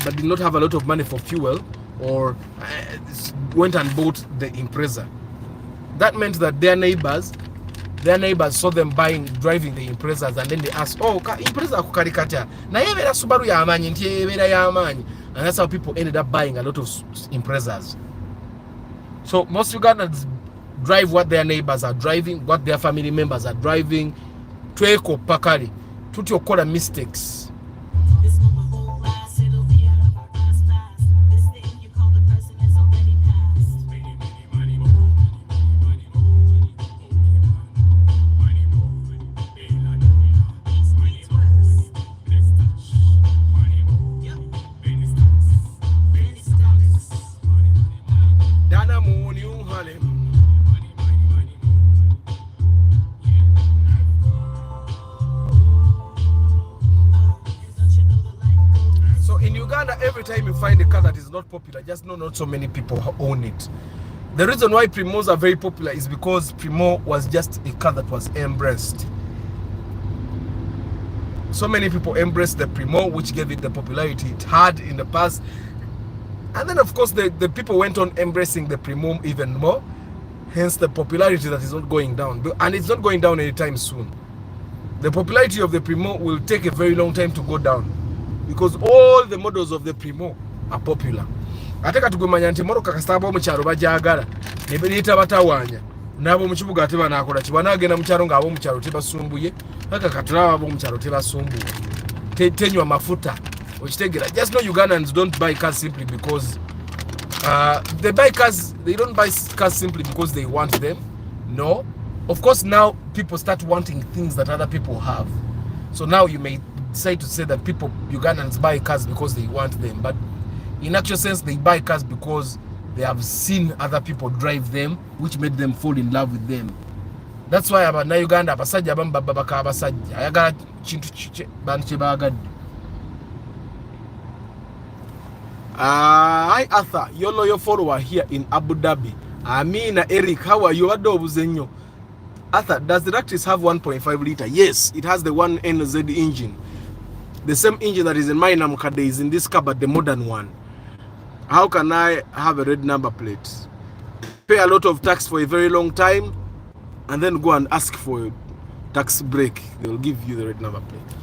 but did not have a lot of money for fuel, or went and bought the Impreza. That meant that their neighbors saw them driving the Imprezas, and then they asked, oh, Impreza kukarikata na yebera Subaru ya amanyi nti yebera ya amanyi, and that's how people ended up buying a lot of Imprezas. So most Ugandans drive what their neighbors are driving, what their family members are driving. Tweko pakali tutyokola mistakes. Every time you find a car that is not popular, just know not so many people own it. The reason why Primos are very popular is because Primo was just a car that was embraced. So many people embraced the Primo, which gave it the popularity it had in the past. And then of course the people went on embracing the Primo even more. Hence the popularity that is not going down. And it's not going down anytime soon. The popularity of the Primo will take a very long time to go down, because all the models of the Primo are popular. Ateka tugumanya nti moroka kasitaba mu kyalo bajagala ne biyita batawanya nabo mu kibuga ate banakola kibanagenda mu kyalo ngabo mu kyalo tebasumbuye aka katulaba abo mu kyalo tebasumbuye tenywa mafuta okitegera. Just know Ugandans don't buy cars simply because they don't buy cars simply because they want them. No, of course now people start wanting things that other people have, so now you may decide to say that Ugandans buy cars because they want them, but in actual sense they buy cars because they have seen other people drive them, which made them fall in love with them. That's why abana Uganda abasajja bamba baka abasajja ayagala kintu bantu kye bagadde. Hi Arthur, your loyal follower here in Abu Dhabi. Amina Eric, how are you? Adobuzenyo. Arthur, does the Lactis have 1.5 liter? Yes, it has the 1NZ engine. The same engine that is in my Namkade is in this car, but the modern one. How can I have a red number plate? Pay a lot of tax for a very long time, and then go and ask for a tax break. They will give you the red number plate.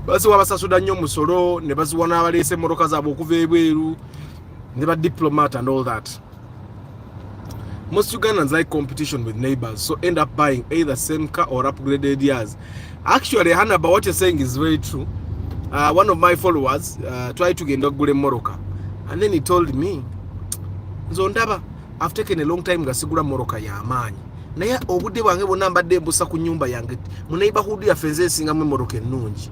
Basi wabasasuda nnyo musoro ne baziwana abalese moroka zaabwe okuva ebweru ne ba diplomat and all that. Most Ugandans like competition with neighbors, so end up buying either same car or upgraded years. Actually, Hannah, what you're saying is very true. One of my followers tried to get Gule Moroka, and then he told me, Zondaba, I've taken a long time Gasigura Moroka Yamani. Naya obude wange bonamba de busa ku nyumba yange. Mu neighborhood ya fenze singa mu Moroka nungi.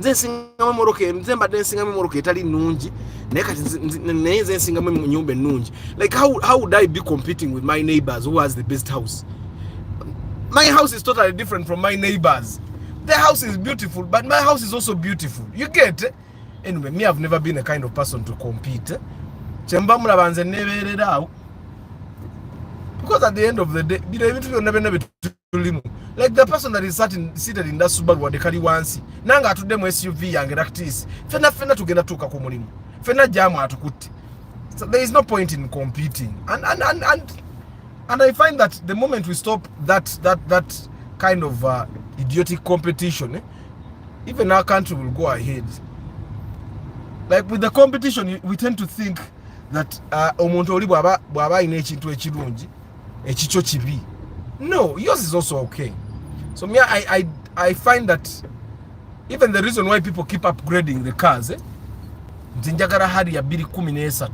Nze singa mu Moroka, nze mbadde singa mu Moroka etali nungi. Naye kati nze singa mu nyumba nungi. Like how would I be competing with my neighbors who has the best house? My house is totally different from my neighbors. Their house is beautiful, but my house is also beautiful. You get? Anyway, me, I've never been a kind of person to compete. Because at the end of the day, like the person that is seated in that Subaru what they carry once. Nanga to them SUV and Lactis. Fena to get a tuka kumulimu. Fena jamu atukuti. So there is no point in competing. And I find that the moment we stop that kind of idiotic competition, even our country will go ahead. Like with the competition, we tend to think that omuntu oli bwaba ine ekintu ekirungi ekicho kibi. No, yours is also okay. So me, I find that even the reason why people keep upgrading the cars, ntinjagala hadi ya 213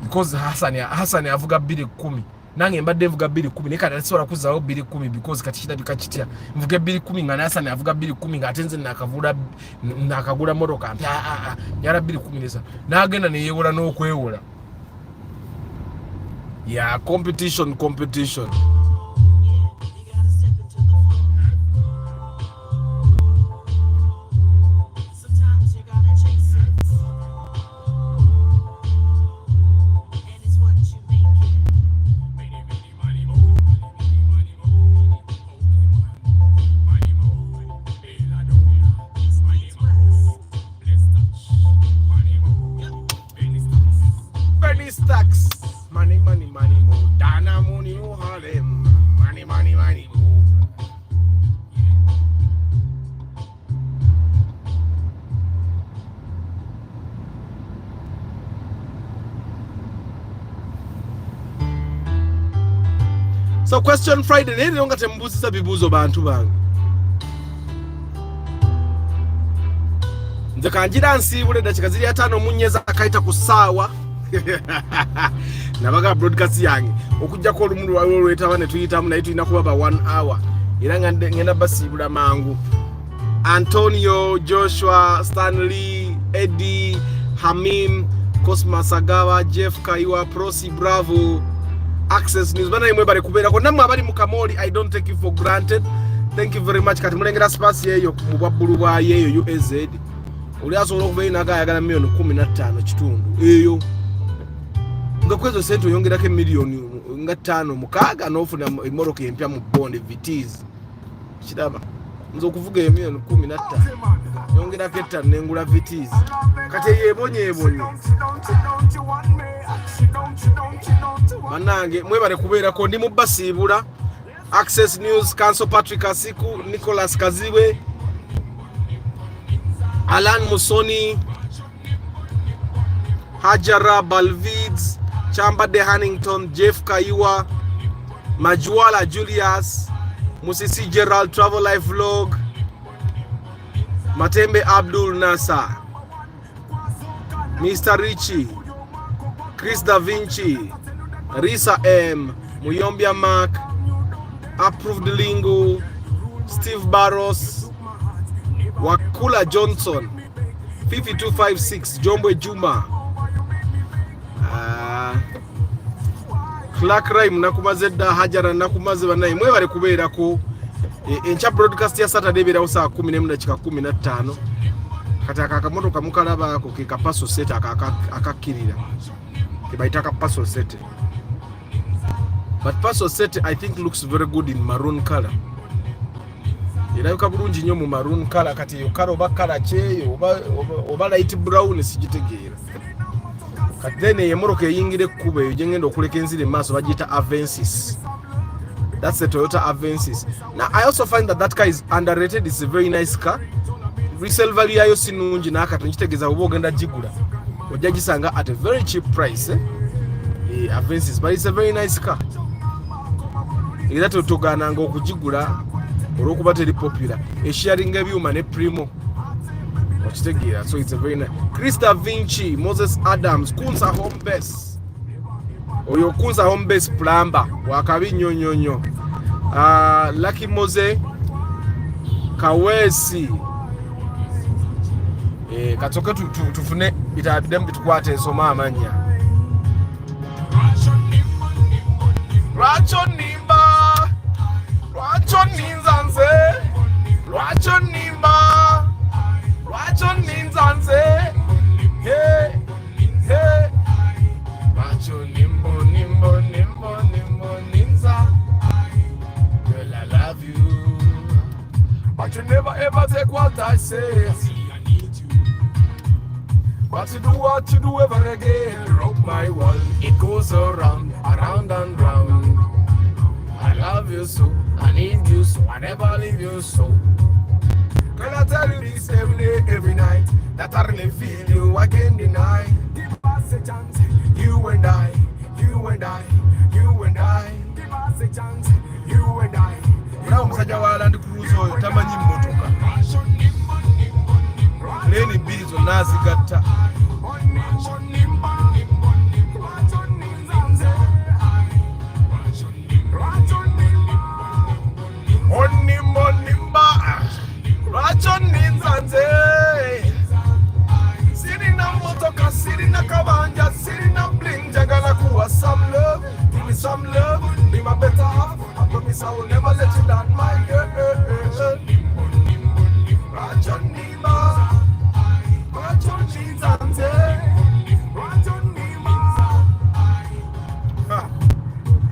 because Hassan avuga 210 nange mbadde vuga 210 nekata nsobola kuzaawo 210 because kati kirabika kitya mvuge 210 nga Hassan avuga 210 nga atenze nakagula motoka yara 210 nagenda neyewola n'okwewola. Yeah, competition. Stacks. Money, more. Dana money, more Harlem. Money, more. So question Friday, they don't get mbuzi bibuzo bantu bangu. Nze kanjira nsibule dakika ziri 5 munyeza akaita kusawa. Nabaga broadcast yange okujja ko olumundu wawe olwetaba ne tuyitamu naye tulina kuba 1 hour era ngenda basibula mangu. Antonio, Joshua, Stanley, Eddie, Hamim, Cosmas Agawa, Jeff Kaiwa, Prosi Bravo, Access News bana imwe bale kubera ko namwe abali mu Kamoli. I don't take you for granted. Thank you very much. Kati mulengera space yeyo mu bwabulu bwa yeyo USZ uli asobola okubeera nagayagala million 15 kitundu eyo nga kwezo sente oyongerako million nga 5 mukaaga n'ofuna imoroka empya mu bonde VTs kiraba nzo okuvuga million 15 yongerako 5 nengula VTs kati yebonye manange mwebale kubeerako ndi mu basibula. Access News, Council Patrick Asiku, Nicholas Kaziwe, Alan Musoni, Hajara Balvids, Chamba de Hannington, Jeff Kaiwa, Majuala Julius, Musisi Gerald Travel Life Vlog, Matembe Abdul Nasa, Mr. Richie, Chris Da Vinci, Risa M, Muyombia Mark, Approved Lingo, Steve Barros, Wakula Johnson, 5256, Jombo Juma, Clark Rhyme, Nakumaze da Hajara Nakumaze banayi mwe bali kubeerako encha broadcast ya Saturday bera usa 10:15 kati akamoto kamukalaba ko ke Passo Sette akakirira kebaita ka Passo Sette. But Passo Sette I think looks very good in maroon color. Ila yuka bulungi nnyo mu maroon color kati yokaro bakala cheyo oba light brown sigitegera. Kati then yemoroka eyingire kuba yengenda okuleka enzire maso bagita Avensis. That's the Toyota Avensis. Now I also find that car is underrated. It's a very nice car. Resale value yayo sinungi nakati nkitegeza obo ogenda jigula ojagisanga at a very cheap price. Avensis, but it's a very nice car. Era totogananga okujigula olwokuba teri popular. Sharing ebyuma ne primo okitegera, so it's a very nice. Chris Da Vinci, Moses Adams, Kunsa Home Base. Oyo Kunsa Home Base plumber wakabi nyonyonyo. Lucky Mose Kawesi. Katoke tufune itabidem bitukwate ensoma amanya. Racho nimba, Racho ninzanze, Racho nimba, Racho ninzanze, hey, hey, Racho nimbo, nimbo, nimbo, nimbo, ninza. Girl, I love you, but you never ever take what I say. But you do what you do ever again. Rock my world, it goes around, around and round. I love you so, I need you so, I never leave you so. Girl, I tell you this every day, every night, that I really feel you, I can't deny. Give us a chance, you and I, you and I, you and I. Give us a chance, you and I. Now musajja wa Land Cruiser oyo tamanyi mmotoka. Leni bbiri zonna azigatta. Sirina motoka, sirina kabanja, sirina bling, jagala kuwa some love, give me some love, be my better half. I promise I will never let you down, my girl.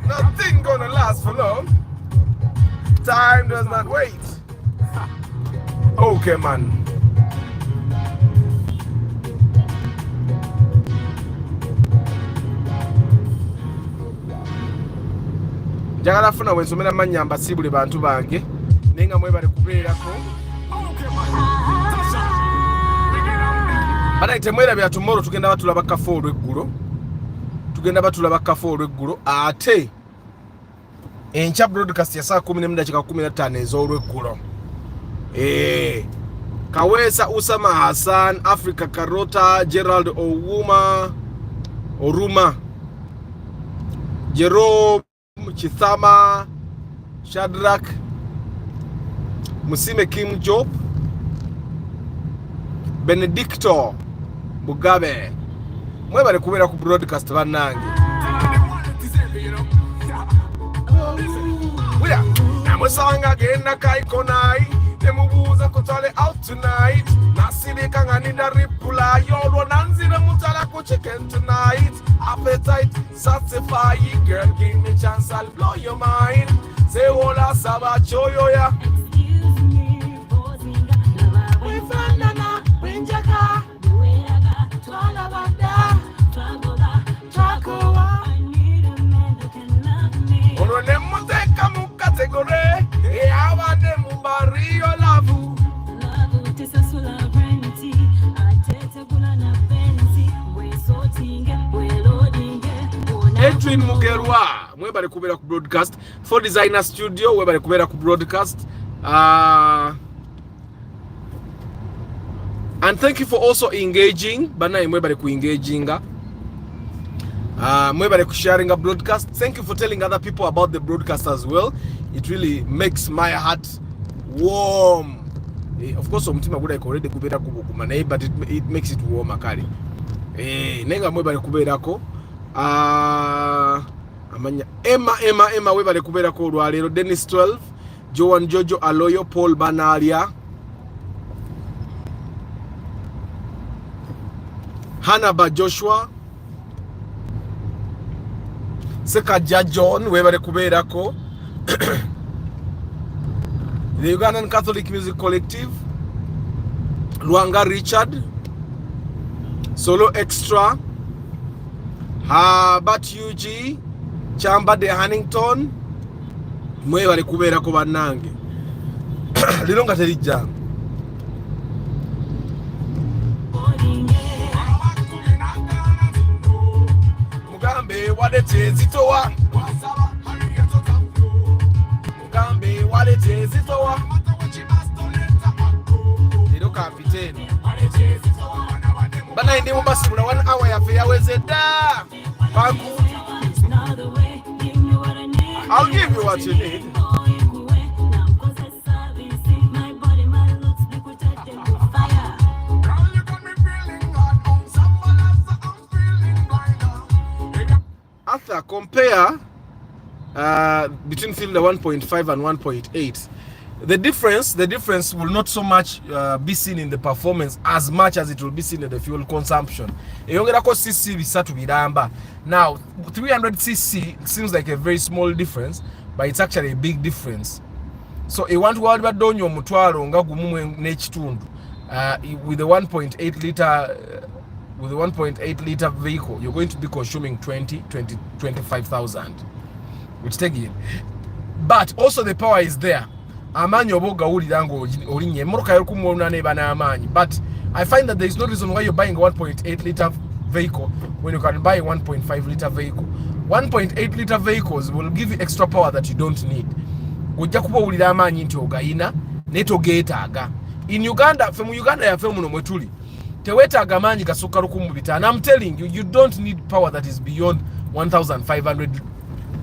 Nothing gonna last for long. Time does not wait. Okay, man. Njagala funa wensomera mannya mbasiibule bantu bange naye nga mwebale kubeerako. Banaye temwerabira tomorrow tugenda batulaba kafo olweggulo. Ate enkya broadcast ya saa 10:15 ez'olweggulo. Kawesa Usama Hassan, Africa Karota, Gerald Oruma, Jerome Chithama, Shadrack Musime Kim Job, Benedicto Mugabe. Mwebale kubeera ku broadcast bannange. Wira namusanga genda kaikonai nemubuuza kutwale out tonight. Nasirika nga nina reply olwo nanzire mutala ku chicken tonight. Appetite satisfy, girl, give me chance, I'll blow your mind. Say wola saba choyo ya. Excuse me, bozinga wefanana wenjaka dueraga twalabada twagola twakowa. I need a man that can love me. Olwo nemuteka mu category eyabadde mu barrio lavu. Lavu tesasula renti atetegula na penzi wesotinge welodinge. Edwin Mugerwa mwebale kubeera ku broadcast. For Designer Studio mwebale kubeera ku broadcast. And thank you for also engaging. Banaye mwebale ku engaginga. Mwebale ku sharing a broadcast. Thank you for telling other people about the broadcast as well. It really makes my heart warm. Of course omutima gula already kubeera kubukuma naye, but it makes it warm akali. Nenga mwebale kubeerako. Amanya Emma webale kubeerako olwaleero. Dennis 12, Joan Jojo Aloyo, Paul Banalia, Hanaba Joshua, Sekaja John webale kubeerako. The Ugandan Catholic Music Collective, Luanga Richard, Solo Extra, Bat UG, Chamba de Hannington, mwebale kubeerako bannange. Lino nga terijja. Mugambe walete zitowa. Mugambe walete zitowa. Lero kapiteni. Banaye ndi mubasibula 1 hour yafe yaweze dda. I'll give you what you need. After compare between cylinder 1.5 and 1.8, the difference will not so much be seen in the performance as much as it will be seen in the fuel consumption. Eyongerako cc bisatu biramba. Now 300cc seems like a very small difference, but it's actually a big difference. So I want to worry about donyo mutwalo nga gumu n'ekitundu with the 1.8 liter with a 1.8 liter vehicle, you're going to be consuming 25,000. Which take it. But also the power is there. Amanyi oboga ulirango olinye moroka yokumona neba na amanyi. But I find that there is no reason why you're buying a 1.8 liter vehicle when you can buy a 1.5 liter vehicle. 1.8 liter vehicles will give you extra power that you don't need. Ojja kuba ulira amanyi nti ogayina neto geetaaga. In Uganda, from Uganda yafe muno mwetuli. Tewetaaga amanyi gasukka 1,500. And I'm telling you, you don't need power that is beyond 1,500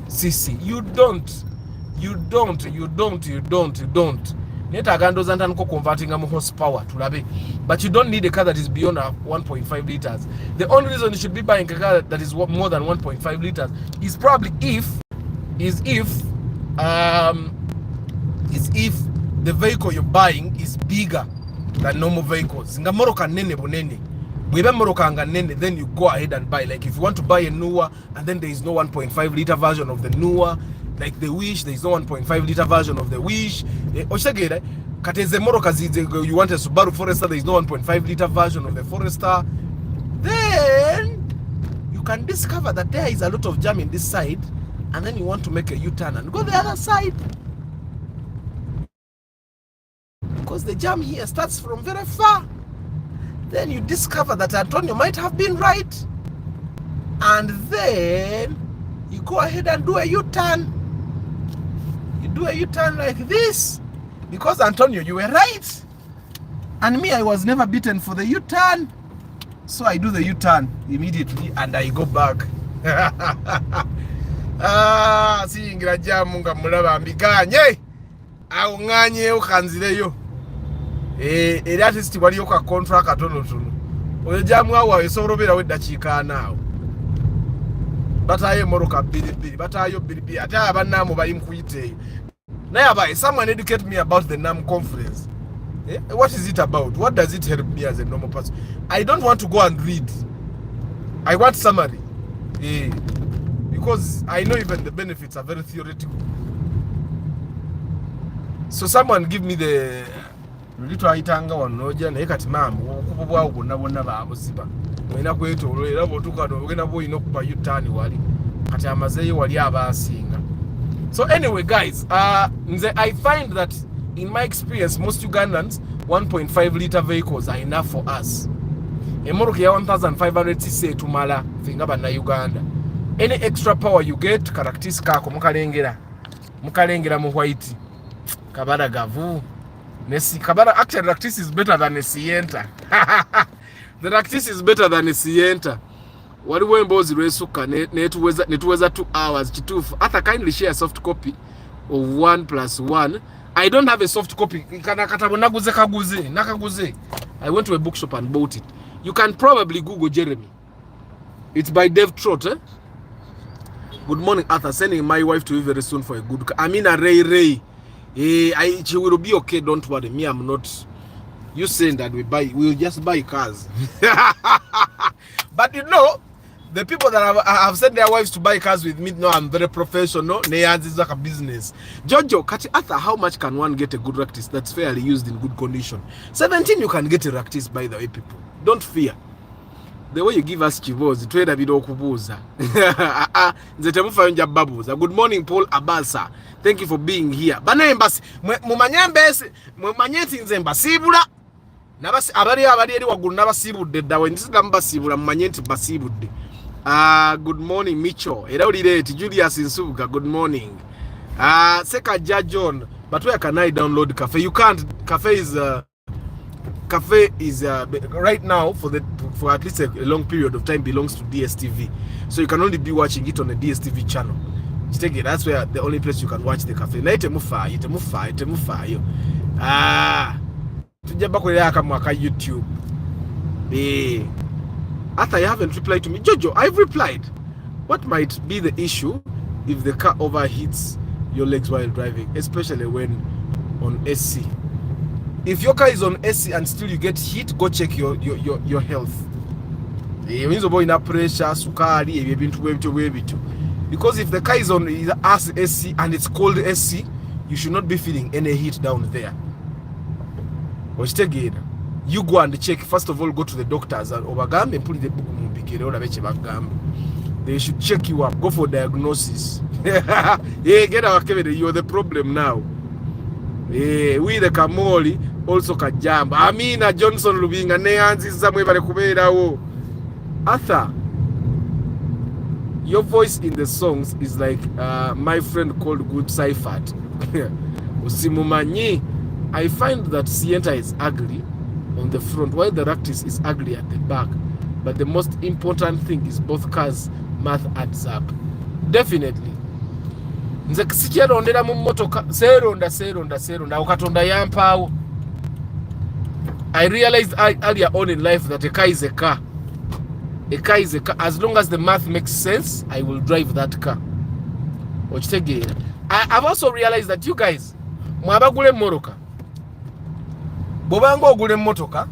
cc. You don't. Netaaga ndoza ntaniko converting am horsepower tulabe. But you don't need a car that is beyond 1.5 liters. The only reason you should be buying a car that is more than 1.5 liters is probably if the vehicle you're buying is bigger than normal vehicles. Nga moroka nene bonene. Bwebe moroka nga nene, then you go ahead and buy. Like if you want to buy a newer and then there is no 1.5 liter version of the newer, like the Wish, there is no 1.5 liter version of the Wish. Oshagere kateze moroka you want a Subaru Forester, there is no 1.5 liter version of the Forester. Then you can discover that there is a lot of jam in this side, and then you want to make a U-turn and go the other side. Because the jam here starts from very far. Then you discover that Antonio might have been right. And then you go ahead and do a U-turn. You do a U-turn like this. Because Antonio, you were right. And me, I was never beaten for the U-turn. So I do the U-turn immediately and I go back. Singira jamu nga mulaba mbikanye. Au nganye ukanzileyo. Era artist waliyo ka contract katono. Oyo jamu awo esorobera weddakiika naawo. Bataye moroka bilibili, batayo bilibili. Ate abanamu bali mkuyite. Naye abaye, someone educate me about the NAM conference. What is it about? What does it help me as a normal person? I don't want to go and read. I want summary. Because I know even the benefits are very theoretical. So someone give me the little aitanga wanoja na ekati mamu okubwa ogonna bonna babusiba. Mwina kweto era botuka no ogenda bo ino kuba yutani wali. Kati amazeyo wali abasinga. So anyway guys, I find that in my experience most Ugandans 1.5 liter vehicles are enough for us. Emoroka ya 1,500 cc tumala finga bana Uganda. Any extra power you get karaktis kako mukalengera mu white kabara gavu nesi kabara. Actually Raktis is better than a Sienta. The Raktis is better than a Sienta. Waliwo embozi lwesuka netuweza 2 hours kitufu. Ata kindly share a soft copy of 1+1. I don't have a soft copy. Katabo nakaguze. I went to a bookshop and bought it. You can probably Google Jeremy. It's by Dave Trott. Good morning, Arthur. Sending my wife to you very soon for a good car. I mean a Ray. She will be okay, don't worry. Me, I'm not. You saying that we'll just buy cars. But you know, the people that have sent their wives to buy cars with me know I'm very professional. This is like a business. Jojo, Kati Arthur, how much can one get a good Raktis that's fairly used in good condition? 17 you can get a Raktis, by the way, people. Don't fear. The way you give us chivozi, tweda bido kubuza. Nzetemufa yonja babuza. Good morning, Paul Abasa. Thank you for being here. Bana embasi, mumanyeti nze mbasibula. Nabasi abari eri wagulu nabasibudde dawe ndisida mbasibula mumanyeti basibudde. Good morning, Micho. Era ulireti Julius Insubuga. Good morning. Seka John. But where can I download Cafe? You can't. Cafe is right now for at least a long period of time belongs to DSTV, so you can only be watching it on the DSTV channel. That's where the only place you can watch the Cafe. Na itemufa yo. Tujaba kulea kama ka YouTube. Arthur, you haven't replied to me. Jojo, I've replied. What might be the issue if the car overheats your legs while driving, especially when on SC? If your car is on SC and still you get heat, go check your health. Because if the car is on SC and it's cold SC, you should not be feeling any heat down there. you go and check. First of all, go to the doctors and obagambe put the book mubikere olabe kye bagamba. They should check you up. Go for diagnosis. Yeah, get our Kevin. You're the problem now. Yeah, we the Kamoli also Kajamba. Amina Johnson Lubinga Neanzi Samwe Kubeira. Arthur, your voice in the songs is like my friend called Good Saifat. Usimumanyi. I find that Sienta is ugly on the front, while the Ractis is ugly at the back. But the most important thing is both cars math adds up. Definitely. Nze sikyerondera mu motoka seronda ukatonda yampawo. I realized earlier on in life that a car is a car. A car is a car. As long as the math makes sense, I will drive that car. I've also realized that you guys, mwabagule motoka. Bobango ogule motoka,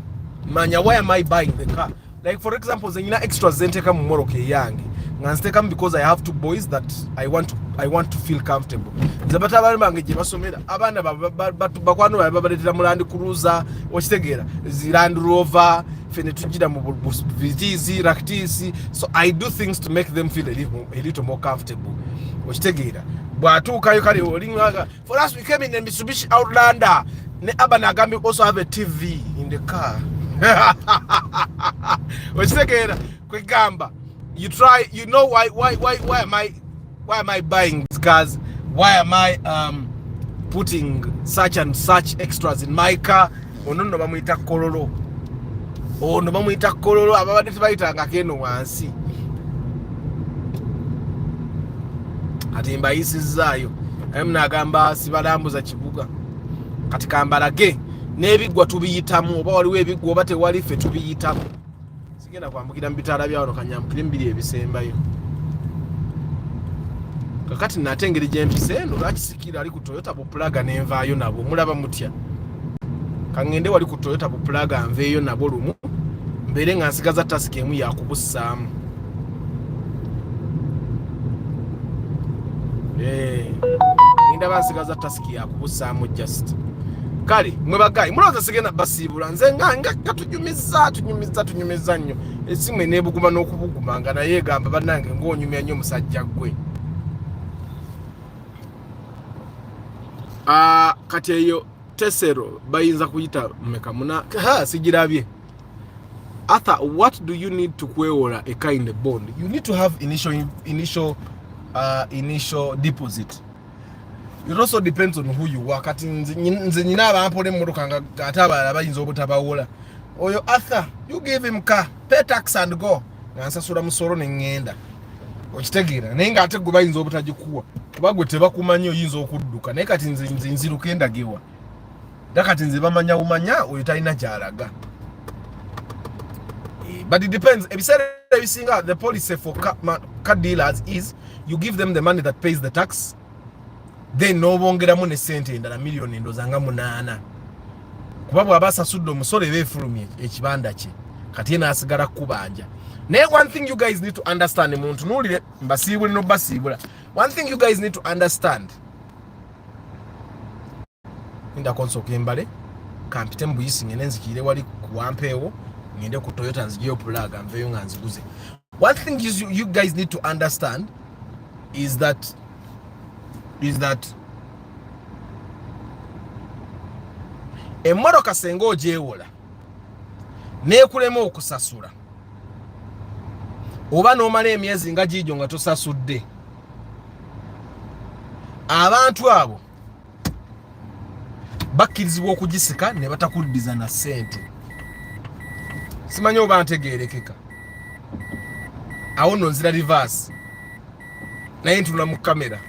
manya, why am I buying the car? Like for example, zenyina extras zenteka mu motoka yange. Ngansteka because I have two boys that I want to feel comfortable. Zabata abana bange je basomera abana bakwano babaletera mu Land Cruiser, okitegera zi Land Rover, fene tujira mu VTZ, Ractis. So I do things to make them feel a little more comfortable. Okitegera bwatuukayo kale olinga. For us, we came in a Mitsubishi Outlander. Ne abana agambi also have a TV in the car. Okitegera kwegamba. You try, you know why am I buying these cars? Why am I putting such and such extras in my car? Ono no bamuita kololo. Ono bamuita kololo ababadde tebayitanga keno wansi. Ati mbayisizaayo. Emna agamba sibalambuza kibuga. Kati kambalage n'ebigwa tubiyitamu oba waliwo ebigwa oba tewali ffe tubiyitamu. Sigenda kwambukira mu bitaala byawano kanyambukire mbiri ebisembayo. Kakati natengeri gyempise eno lwakisikira ali ku Toyota Buplaga nenvaayo nabo mulaba mutya. Kangende wali ku Toyota Buplaga nveeyo nabo lumu mbere nga nsigaza tasiki emu yakubussaamu. Ndaba nsigaza tasiki yakubussaamu just. Kali mwe bagayi muloza sigenda basibula nze nga tunyumiza nnyo esimu enebuguma n'okubuguma nga naye gamba bannange ng'onyumya nnyo musajja gwe. Kati eyo tesero bayinza kuyita mmeka muna sigirabye. Arthur, what do you need to kwewola a kind of bond? You need to have initial deposit. It also depends on who you are. Kati nze nyina abampole mmotoka nga atabala bayinza obutabawola. Oyo Arthur, you give him car, pay tax and go. Ngansasula musoro n'engenda. Okitegeera naye nga ate gwe bayinza obutagikuwa. Kuba gwe tebakumanyi oyinza okudduka. Naye kati nze nziruka endagewa. Da kati nze bamanya umanya oyo talina gy'alaga. But it depends. Ebiseera ebisinga the policy for car dealers is you give them the money that pays the tax. Then no bongeramu ne sente endala million endozanga 8. Kuba bw'abasasudde omusolo beefulumye ekibanda kye kati yena asigala kubanja. Naye one thing you guys need to understand, muntu nulire mbasiibule no basiibula. One thing you guys need to understand. Inda konsoka embale kampite mu Buyisi ngene nzikire wali kuwampeewo ngende ku Toyota nzigiyo Pulaga nveyo nga nziguze. One thing you guys need to understand is that emmotoka senga ogyewola neekulema okusasula oba n'omala emyezi nga giijo nga tosasudde, abantu abo bakkirizibwa okugisika ne batakuddiza na ssente. Simanyi oba ntegeerekeka. Awo nno nzira reverse naye ntula mu kamera.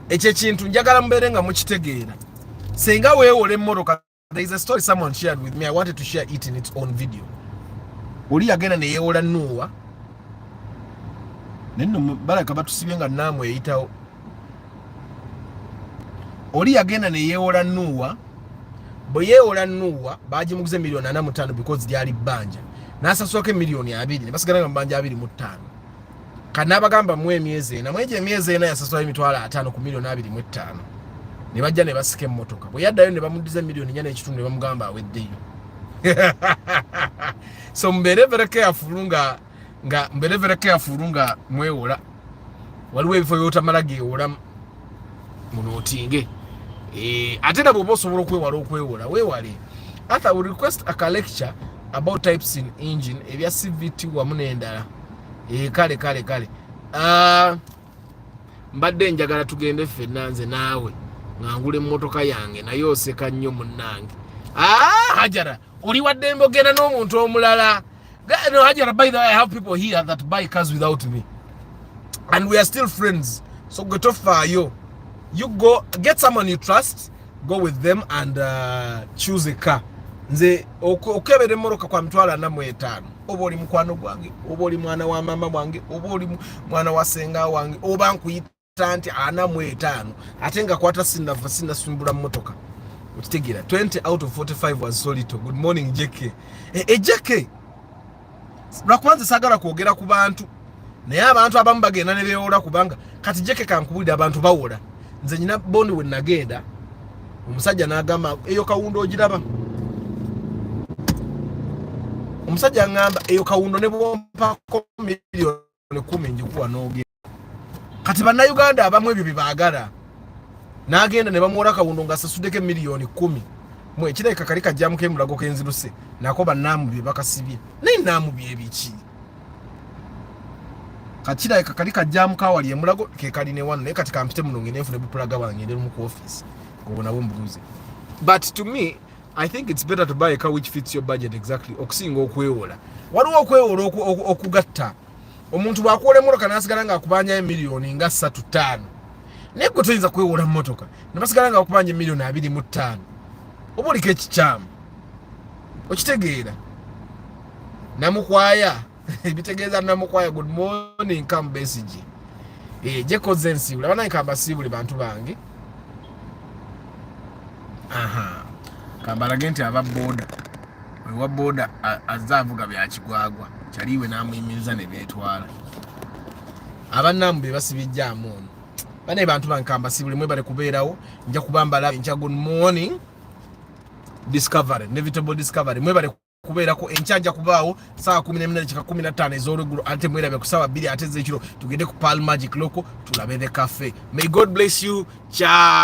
Ekyo kintu njagala mbeere nga mukitegeera. Senga weewola emmotoka, there is a story someone shared with me. I wanted to share it in its own video. Oli yagenda ne yeewola Nuwa. Nenno balaka batusibye nga naamu eyitawo. Oli yagenda ne yeewola Nuwa. Bwe yeewola Nuwa baagimuguze $4.5 because lyali bbanja. N'asasooka $2 ne basigala nga bbanja 25. Kanaba gamba mwe emyezi ena, mweje emyezi ena yasasula $5 ku $2.5. ne bajja ne basika emmotoka bwe yaddayo ne bamudiza miliyoni 4.5 ne bamugamba aweddeyo. So mbere very careful nga mwewola waliwo ebifo byotamala geewola muno otinge ate nabwe oba osobola okwewola weewale. I will request a lecture about types in engine ebya CVT wamu n'endala kale mbadde njagala tugende ffenna nze naawe ngangula emmotoka yange naye oseka nnyo munnange. Hajara oli waddembe ogenda n'omuntu omulala. No, Hajara, by the way, I have people here that buy cars without me and we are still friends, so get off you go get someone you trust, go with them and choose a car. Nze okebere moroka kwa mtwala na 5 oba oli mukwano gwange oba oli mwana wa mama wange oba oli mwana wa senga wange oba nkuyita nti ana 5 ate nga kwata sinna sumbula motoka okitegeera. 20 out of 45 was solito. Good morning JK. JK lwakwanza sagala kwogera ku bantu naye abantu abamu bagenda ne beewola kubanga kati JK kankubulira abantu bawola. Nze nyina bondi we nagenda omusajja n'agamba eyo kawundo ogiraba. Omusajja ngamba eyo kawundo ne bwompako miliyoni 10 njikuwa n'ogenda. Kati bannayuganda abamu ebyo bibaagala. N'agenda ne bamuwola kawundo ng'asasuddeko miliyoni 10. Mwe ekireka kali kajjamu k'emulago k'enziruse nako bannaamu bye bakasibye. Naye nnaamu bye biki? Kachireka kali kajjamu kawali emulago ke kali ne wano naye kati kampite mulungi n'enfune bupulaga wange ndero mu office ngo nabo mbuguze. But to me, I think it's better to buy a car which fits your budget exactly. Okusinga okwewola. Waliwo okwewola okugatta. Omuntu bw'akuwola emmotoka n'asigala ng'akubanja miliyoni nga 3-5. Naye gwe toyinza kwewola mmotoka ne basigala ng'akubanja miliyoni 2.5. Oba oliko ekikyamu okitegeera. Namukwaya bitegeeza namukwaya. Good morning come Besigi. Jekoze nsibula bana nkamba sibule bantu bange. Kambala gente aba boda wa boda azavuga bya kigwagwa kyaliwe namuyimiriza ne byetwala abanambu be basibijjamu ono bane bantu bankamba sibule mwe bale kubeerawo nja kubambala ncha. Good morning discovery inevitable discovery mwe bale kubeerako enchanja kubaawo saa 14:15 ez'olugulu ate mwerabe ku saa 2 ate z'ekiro tugende ku Pearl Magic Loco tulabe the cafe. May God bless you. Ciao.